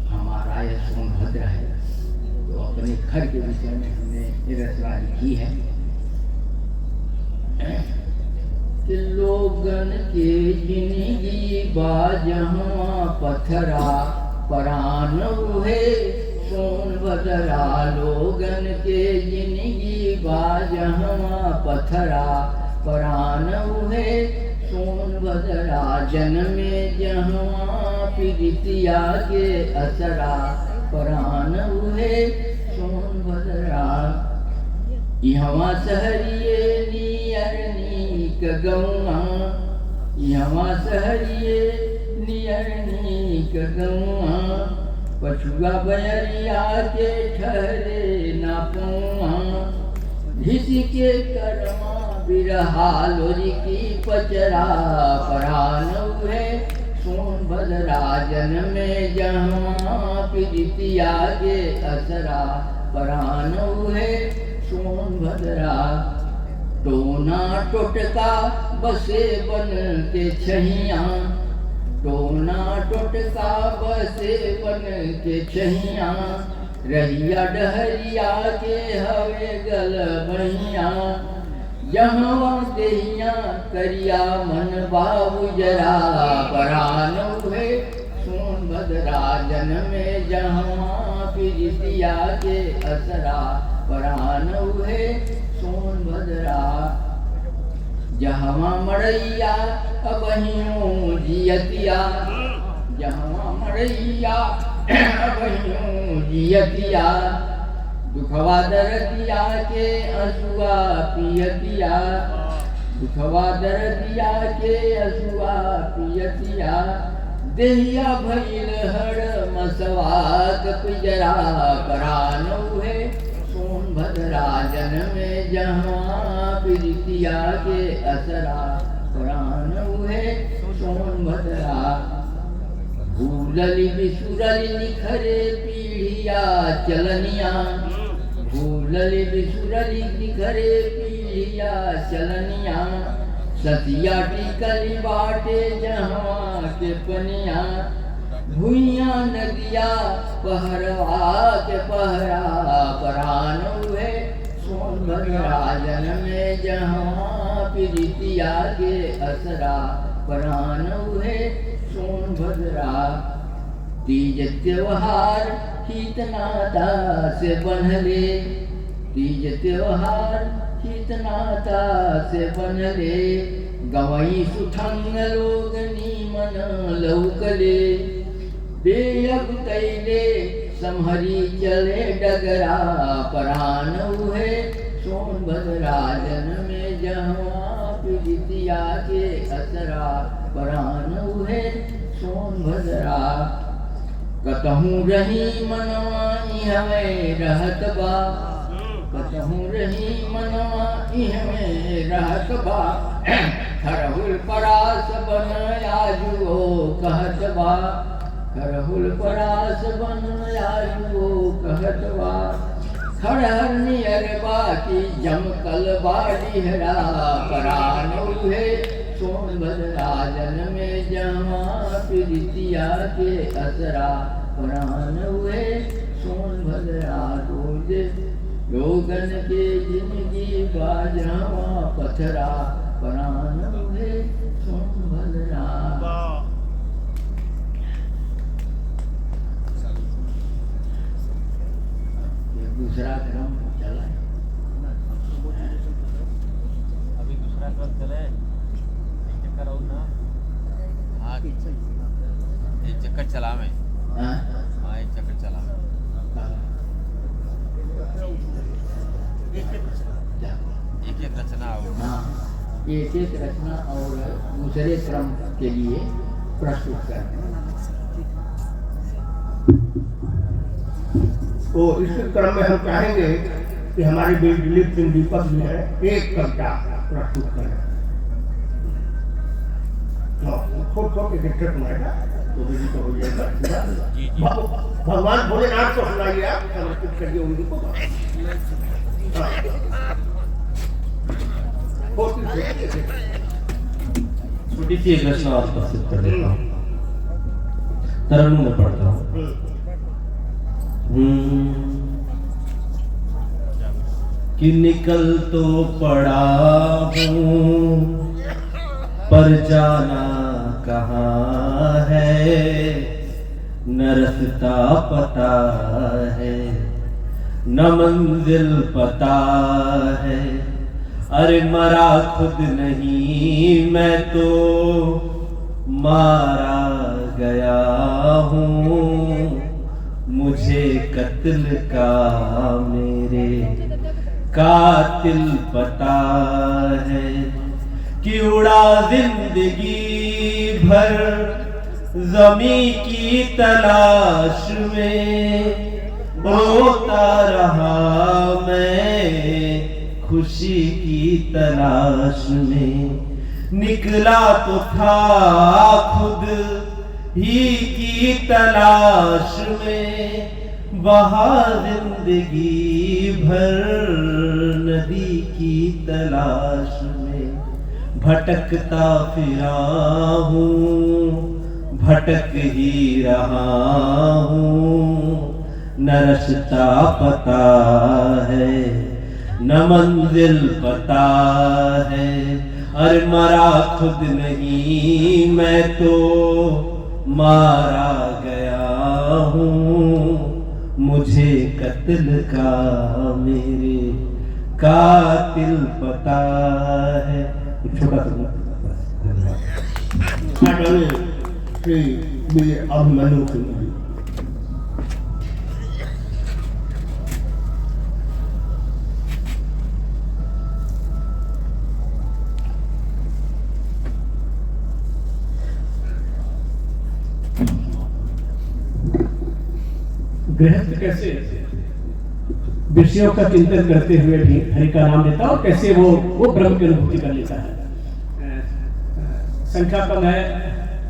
हमारा यह सोनभद्र है, तो अपने घर के विषय में हमने ये रचना लिखी है कि लोगन के जिंदगी बाजहाँ पथरा परान है सोनभद्रा, लोगन के जिंदगी बाजहाँ पथरा परान है सोनभद्रा, जन्मे जहाँ पीड़ितिया के असरा परान है सोनभद्रा, यहाँ सहरिये नियर नीक गौआ, यहाँ सहरिये नियर नीक गौआ, पछुआ बयरिया के ठहरे ना पौआ, घिसी के करमा बिरहा लोरी की पचरा परान है सोनभद्रा, जन्मे जहाँ पीड़ितिया के असरा परान है सोनभद्रा, टोना टोटका बसे बन के छहिया, टोना टोटका बसे बन के छहिया, रहिया डहरिया के हवे गल बहिया, यहाँ देहिया करिया मन बाबू जरा परान है सोनभद्रा, जन्मे जहाँ पीड़ितिया के असरा परान है सोनभद्रा, जहाँ मड़ैया अबहियों जियतिया, जहाँ मड़ैया अबहियों जियतिया, दुखवा दर्दिया के असुआ पियतिया, दुखवा दर्दिया के असुआ पियतिया, देहिया भइल हर मसवाक पिजरा परान है सोनभद्रा, जन्मे जहाँ पीड़ितिया के असरा परान है सोनभद्रा, भूलली बिसुरली निखरे पीढ़िया चलनिया, भूलली बिसुरली निखरे पीढ़िया चलनिया, सतिया टिकली बाटे जहाँ के पनिया, भुइया नदिया पहरवा के पहरा परान है सोनभद्रा, जन्मे जहाँ पीड़ितिया के असरा परान है सोनभद्रा, तीज त्योहार कीर्तनाता से बनले, तीज त्योहार कीर्तनाता से बनले, गवई सुठंग लोग नीमन लौकले, बेयब कैले समहरी चले डगरा परान है सोनभद्रा, जन्मे जहाँ पीड़ितिया के असरा परान है सोनभद्रा, कतहूँ रही मनवा इहवे रहत बा, कतहूँ रही मनवा इहवे रहत बा, खरहुल परास बन आजुओ कहत बा, खरहुल परास बन आजुओ कहत बा, खड़हर नियर बाकी जमकल बाड़ीहरा परान है सोनभद्रा, जन्मे जहाँ पीड़ितिया के असरा परान है सोनभद्रा, रोज लोगन के जिंदगी बाजवा पथरा प्राण मुझे सुन बलराम। ये दूसरा क्रम चला है। अभी दूसरा क्रम चले, एक चक्कर और ना। हाँ, एक चक्कर चला मैं। हाँ? हाँ, एक चक्कर चला। एक एक रचना हो। हाँ, एक एक रचना और दूसरे क्रम के लिए प्रस्तुत करना। तो इस क्रम में हम चाहेंगे कि हमारे बीच दिलीप सिंह दीपक जो है एक कविता प्रस्तुत करें। छोटे शिक्षक मारेगा तो भी तो हो जाएगा। भगवान भोलेनाथ को सुनाइए, आप समर्पित करिए उनको। छोटी सी एक रचना और प्रस्तुत कर देता हूँ। तरन्नुम में पढ़ता हूँ। कि निकल तो पड़ा हूँ पर जाना कहाँ है, न रास्ता पता है न मंजिल पता है। अरे मरा खुद नहीं मैं तो मारा गया हूँ, मुझे कत्ल का मेरे कातिल पता है। कि उड़ा जिंदगी भर ज़मी की तलाश में, रोता रहा मैं खुशी की तलाश में। निकला तो था खुद ही की तलाश में, बहा जिंदगी भर नदी की तलाश में। भटकता फिरा हूँ भटक ही रहा हूँ, न रास्ता पता है न मंजिल पता है। अरे मरा खुद नहीं मैं तो मारा गया हूँ, मुझे कत्ल का मेरे कातिल पता है। छोटा सा श्री वीर अभिमन्यु सिंह जी। गृहस्थ कैसे विषयों का चिंतन करते हुए भी हरि का नाम लेता है और कैसे वो ब्रह्म की अनुभूति कर लेता है। संख्या कम है,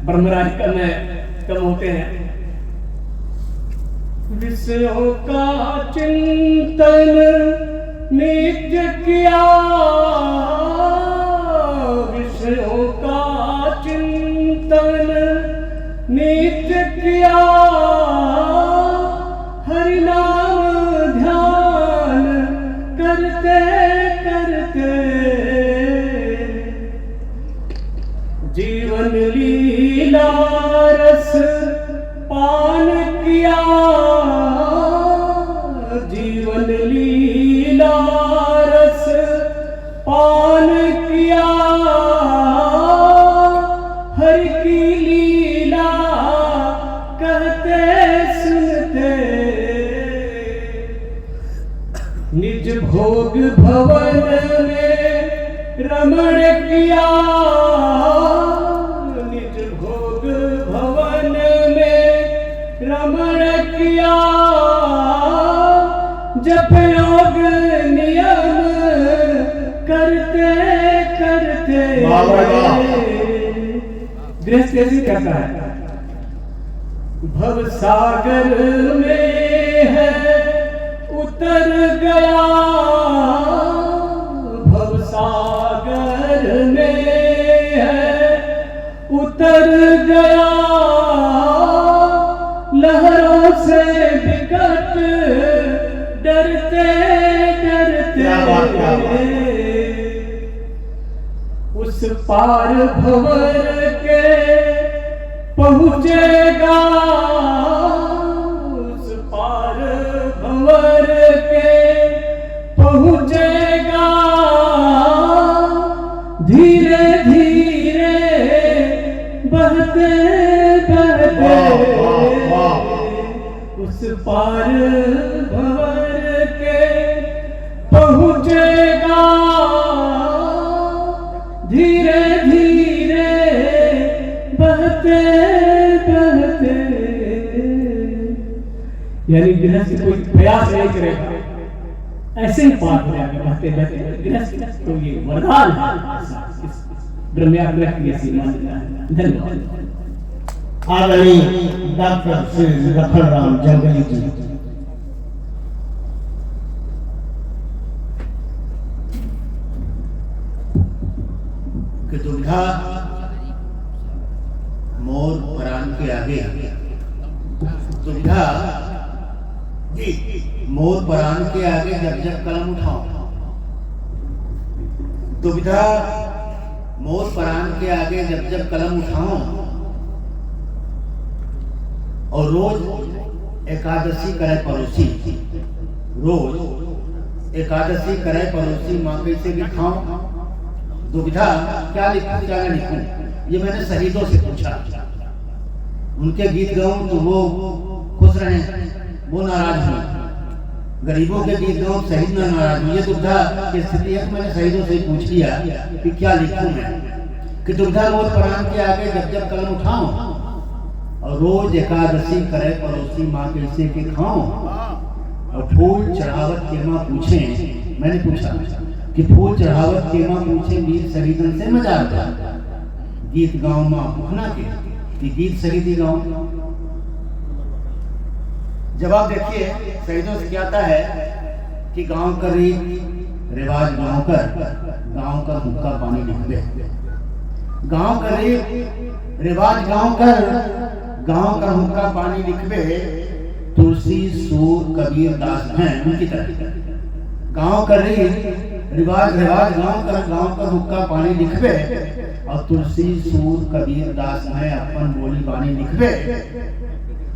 ब्रह्मराज कम है, कम होते हैं। विषयों का चिंतन नित्य किया, विषयों का चिंतन नित्य किया, हरि नाम ध्यान करते करते जीवन लीला रस पान किया, जीवन लीला रस पान किया, हरि की लीला कहते सुनते निज भोग भवन में रमण किया, निज भोग भवन में रमण किया, जप योग नियम करते करते गृहस्थ ऐसे करता है। भव सागर में है उतर गया, भव सागर में है उतर गया, लहरों से विकट डरते डरते उस उस पार भंवर के पहुँचेगा, उस पार भंवर के पहुँचेगा, धीरे धीरे बहते बहते उस पार भंवर के पहुँचेगा, धीरे धीरे बहते बहते। यानी गृहस्थ कोई प्रयास नहीं करेगा, ऐसे ही पार हो जाएगा बहते बहते। गृहस्थ तो ये वरदान है ब्रह्माग्रह की सीमा। धन्यवाद। आदरणीय डॉक्टर श्री लखनराम जंगली जी, कि दुविधा मोर परान के आगे, दुविधा मोर परान के आगे जब जब कलम उठाओ, दुविधा मोर परान के आगे जब जब कलम उठाओ, और रोज एकादशी करे पड़ोसी, रोज एकादशी करे पड़ोसी, माँ कैसे लिखाऊं, दुविधा क्या लिखूं क्या न लिखूं। ये मैंने शहीदों से पूछा, उनके गीत गाऊं तो वो खुश रहे, वो नाराज हुए, गरीबों के गीत गाऊं शहीद न नाराज हुए। ये दुविधा की स्थिति है। तो मैंने शहीदों से पूछ लिया कि क्या लिखूं मैं, कि दुविधा मोर प्राण के आगे जब जब कलम उठाऊं, और रोज एकादशी करे पड़ोसी, माँ कैसे के खाऊं, और फूल चढ़ावत के माँ पूछे, मैंने पूछा कि फूल चढ़ावत के माँ पूछे वीर शहीदन से मजाक, गीत गाँव माँ पूछना के कि गीत शहीदी गाँव। जवाब देखिए शहीदों से क्या आता है कि गांव का रीत रिवाज गांव कर, गांव का हुक्का पानी लिखबे, गांव का रीत रिवाज गांव कर, गांव का हुक्का पानी लिखबे, तुलसी सूर कबीर दास हैं उनकी तरह। गांव का रीत रिवाज गांव कर, गांव का हुक्का पानी लिखबे, और तुलसी सूर कबीर दास हैं अपन बोली बानी लिखबे,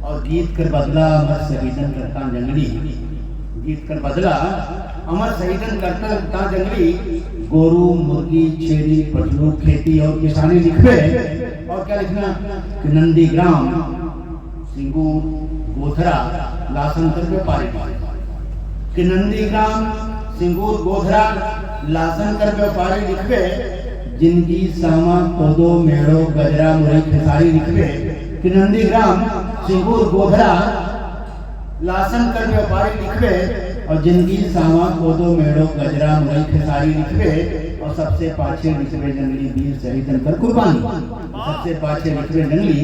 और गीत कर बदला अमर शहीदन करता जंगली, गीत कर बदला अमर शहीदन करता जंगली, गोरू मुर्गी छेरी पटलू खेती और किसानी लिखबे। और क्या लिखना कि नंदीग्राम सिंगूर गोधरा लासन कर व्यापारी, कि नंदीग्राम सिंगूर गोधरा लासन कर व्यापारी लिखबे, जिंदगी सामा कोदो मेड़ो गजरा मुरई खेसारी लिखबे, कि नंदीग्राम सिंगूर गोधरा लासन कर व्यापारी लिखबे, और जिंदगी सामा कोदो मेड़ो गजरा मुरई खेसारी लिखबे, और सबसे पाछे लिखबे जंगली वीर शहीदन कर कुर्बानी, सबसे पाछे लिखबे जंगली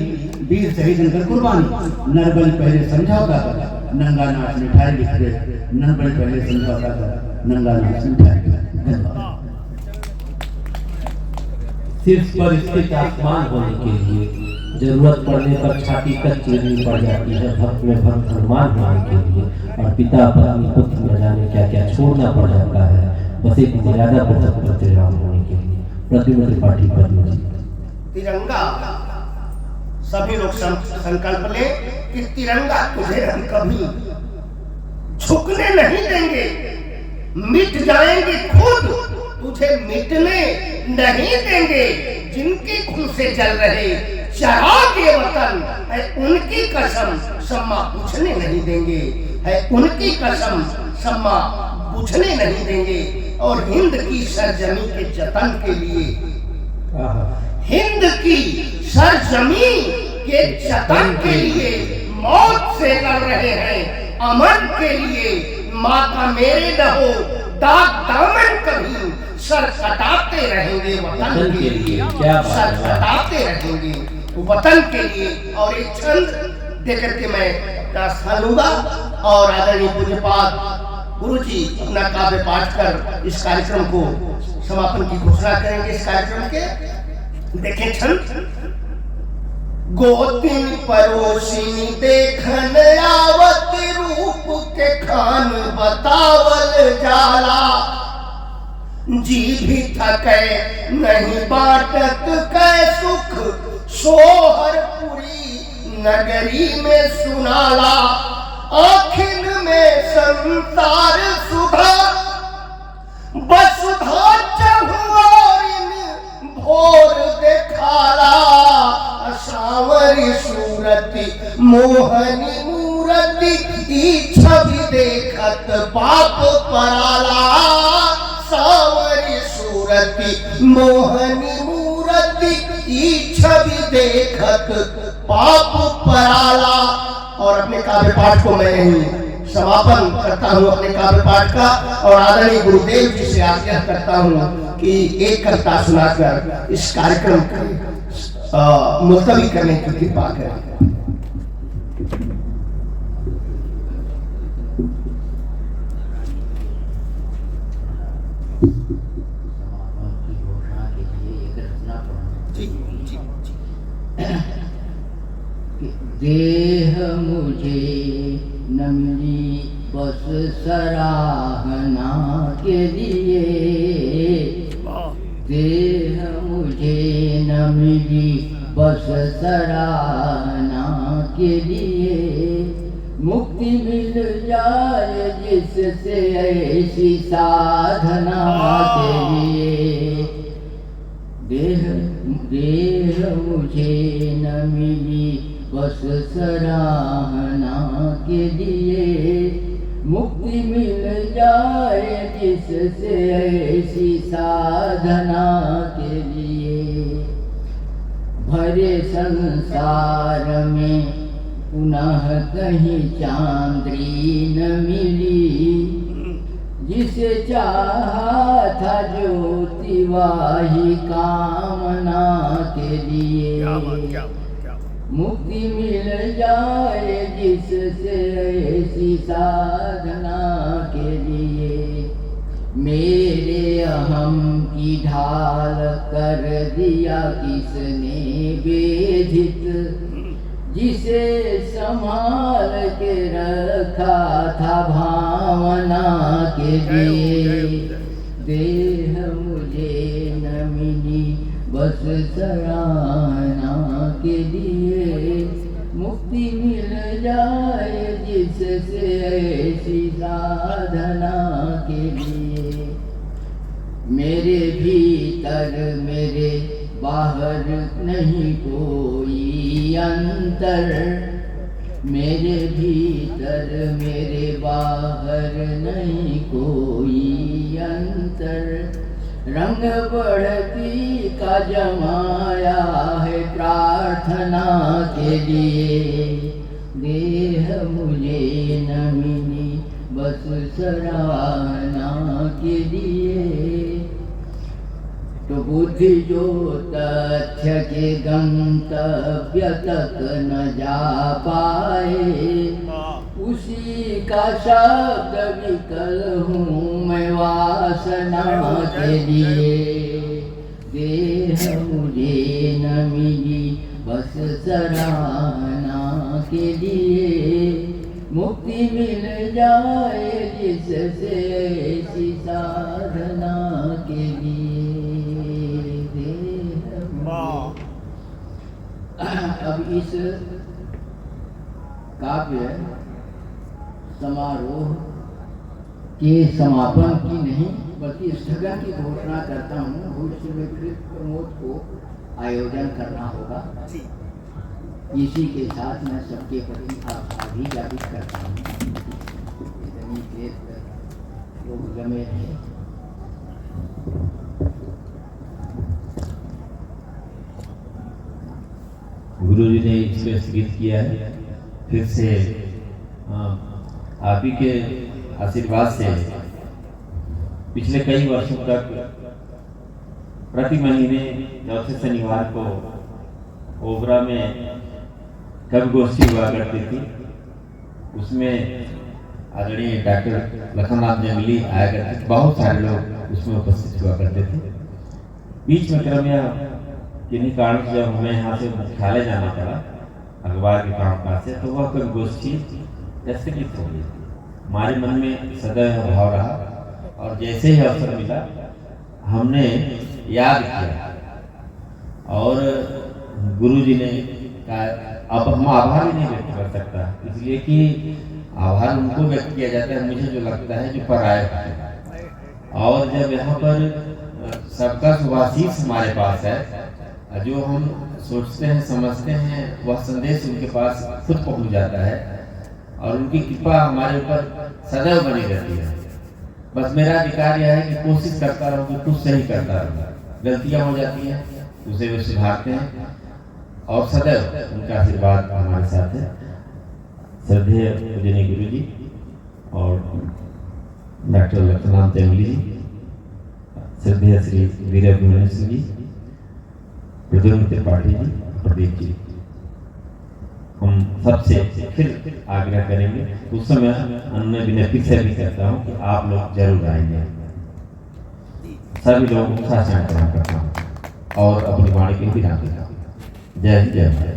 वीर शहीदन कर कुर्बानी। नरबली पहले समझौता कर, नंगा नाच मिठाई लिखबे, नरबली पहले समझौता कर, नंगा नाच मिठाई। धन्यवाद। शीर्ष पर स्थित आसमान होने के लिए जरूरत पड़ने पर छाती तक चीरनी पड़ जाती है, भक्त में भक्त हनुमान होने के लिए, और पिता पत्नी पुत्र न जाने क्या क्या छोड़ना पड़ जाता है, बस एक मर्यादा पुरुषोत्तम श्री राम होने के लिए। प्रद्युम्न त्रिपाठी पद्म जी। तिरंगा, सभी लोग संकल्प ले कि तिरंगा तुझे हम कभी झुकने नहीं देंगे, मिट जाएंगे खुद तुझे मिटने नहीं देंगे, जिनके खून से जल रहे चराग ये वतन है उनकी कसम सम्मा पूछने नहीं देंगे, है उनकी कसम सम्मा पूछने नहीं देंगे। और हिंद की सरजमी के जतन के लिए, हिंद की सरजमी के जतन के लिए मौत से लड़ रहे हैं, अमन के लिए माता मेरे न हो दाग दामन कभी, सर कटाते रहेंगे वतन के लिए, सर कटाते रहेंगे वतन के लिए। और एक छंद देकर के मैं अपना स्थान लूंगा, और आदरणीय पूज्यपाद गुरु जी अपना काव्य पाठ कर इस कार्यक्रम को समापन की घोषणा करेंगे। इस कार्यक्रम के देखें छंद। गोतिन परोसिनी देखन आवत, रूप के खान बतावल जाला, जी भी थके नहीं बाटत कै सुख सोहर पुरी नगरी में सुनाला आखिर में संसार सुधा वसुधा चहुआरिन भोर देखाला सावरी सूरति मोहनी मूरति ई छवि देखत पाप पराला सावरी सूरति मोहनी मूरति ई छवि देखत पाप पराला। और अपने काव्य पाठ को मैं समापन करता हूँ अपने काव्य पाठ का और आदरणीय गुरुदेव जी से आग्रह करता हूँ कि एक कविता सुनाकर इस कार्यक्रम को मुलतवी करने की कृपा करें। देह मुझे न मिली बस सराहना के लिए, देह मुझे न मिली बस सराहना के लिए, मुक्ति मिल जाए जिससे ऐसी साधना के लिए। देह मुझे न मिली बस सराहना के लिए, मुक्ति मिल जाए जिससे ऐसी साधना के लिए। भरे संसार में पुनः कहीं चांद्री न मिली, जिसे चाहा था ज्योति वाही कामना के लिए। मुक्ति मिल जाए जिससे ऐसी साधना के लिए। मेरे अहम की ढाल कर दिया किसने बेधित, जिसे संभाल के रखा था भावना के लिए। देह मुझे न मिली बस सराहना के लिए, मुक्ति मिल जाए जिससे ऐसी साधना के लिए। मेरे भीतर मेरे बाहर नहीं कोई अंतर, मेरे भीतर मेरे बाहर नहीं कोई अंतर। रंग बढ़ती का जमाया है प्रार्थना के लिए। देह मुझे न मिली बस सराहना के लिए। तो बुद्धि जो तथ्य के गंतव्य तक न जा पाए, उसी का शब्द विकल हूँ मैं वासना के लिए। देह मुझे न मिली बस सराहना के लिए, मुक्ति मिल जाए जिससे ऐसी साधना के लिए। अब इस काव्य समारोह के समापन की नहीं बल्कि स्थगन की घोषणा करता हूँ। भविष्य में फिर प्रमोद को आयोजन करना होगा। इसी के साथ मैं सबके प्रति आभार भी ज्ञापित करता हूँ। इतनी देर तक लोग जमे रहे। गुरु जी ने इसमें स्थगित किया है। फिर से आप ही के आशीर्वाद से पिछले कई वर्षों तक प्रति महीने चौथे शनिवार को ओबरा में कवि गोष्ठी हुआ करती थी। उसमें आदरणीय डॉक्टर लखननाथ जंगली आया करते थे। बहुत सारे लोग उसमें उपस्थित हुआ करते थे। बीच में क्रमया किन्हीं कारण से जब हमें यहाँ से मुख्यालय जाना पड़ा अखबार के कामकाज से, तो वह कवि गोष्ठी स्थगित हो गई। हमारे मन में सदैव भाव रहा और जैसे ही अवसर मिला हमने याद किया और गुरुजी ने कहा अब हम आभार ही नहीं व्यक्त कर सकता, इसलिए कि आभार उनको व्यक्त किया जाता है मुझे जो लगता है जो पराये है। और जब यहाँ पर सबका शुभाशीष हमारे पास है, जो हम सोचते हैं समझते हैं वह संदेश उनके पास खुद पहुँच जाता है और उनकी कृपा हमारे ऊपर सदैव बनी रहती है। बस मेरा अधिकार यह है कि कोशिश करता रहूँ कि कुछ सही करता रहूँ, गलतियाँ हो जाती हैं उसे वे सुधारते हैं और सदैव उनका आशीर्वाद हमारे साथ है। श्रद्धेय पूजनीय गुरु जी और डॉक्टर लक्ष्मण तेमली जी, श्रद्धेय श्री वीर भुवनेश्वर जी, प्रद्युम्न त्रिपाठी जी, प्रदीप जी, हम सबसे फिर आग्रह करेंगे। उस समय मैं विनती से भी कहता हूँ कि आप लोग जरूर आएंगे। सभी लोगों को साथ करता हूँ और अपनी वाणी के भी नाम देता हूँ। जय हिंद, जय भारत।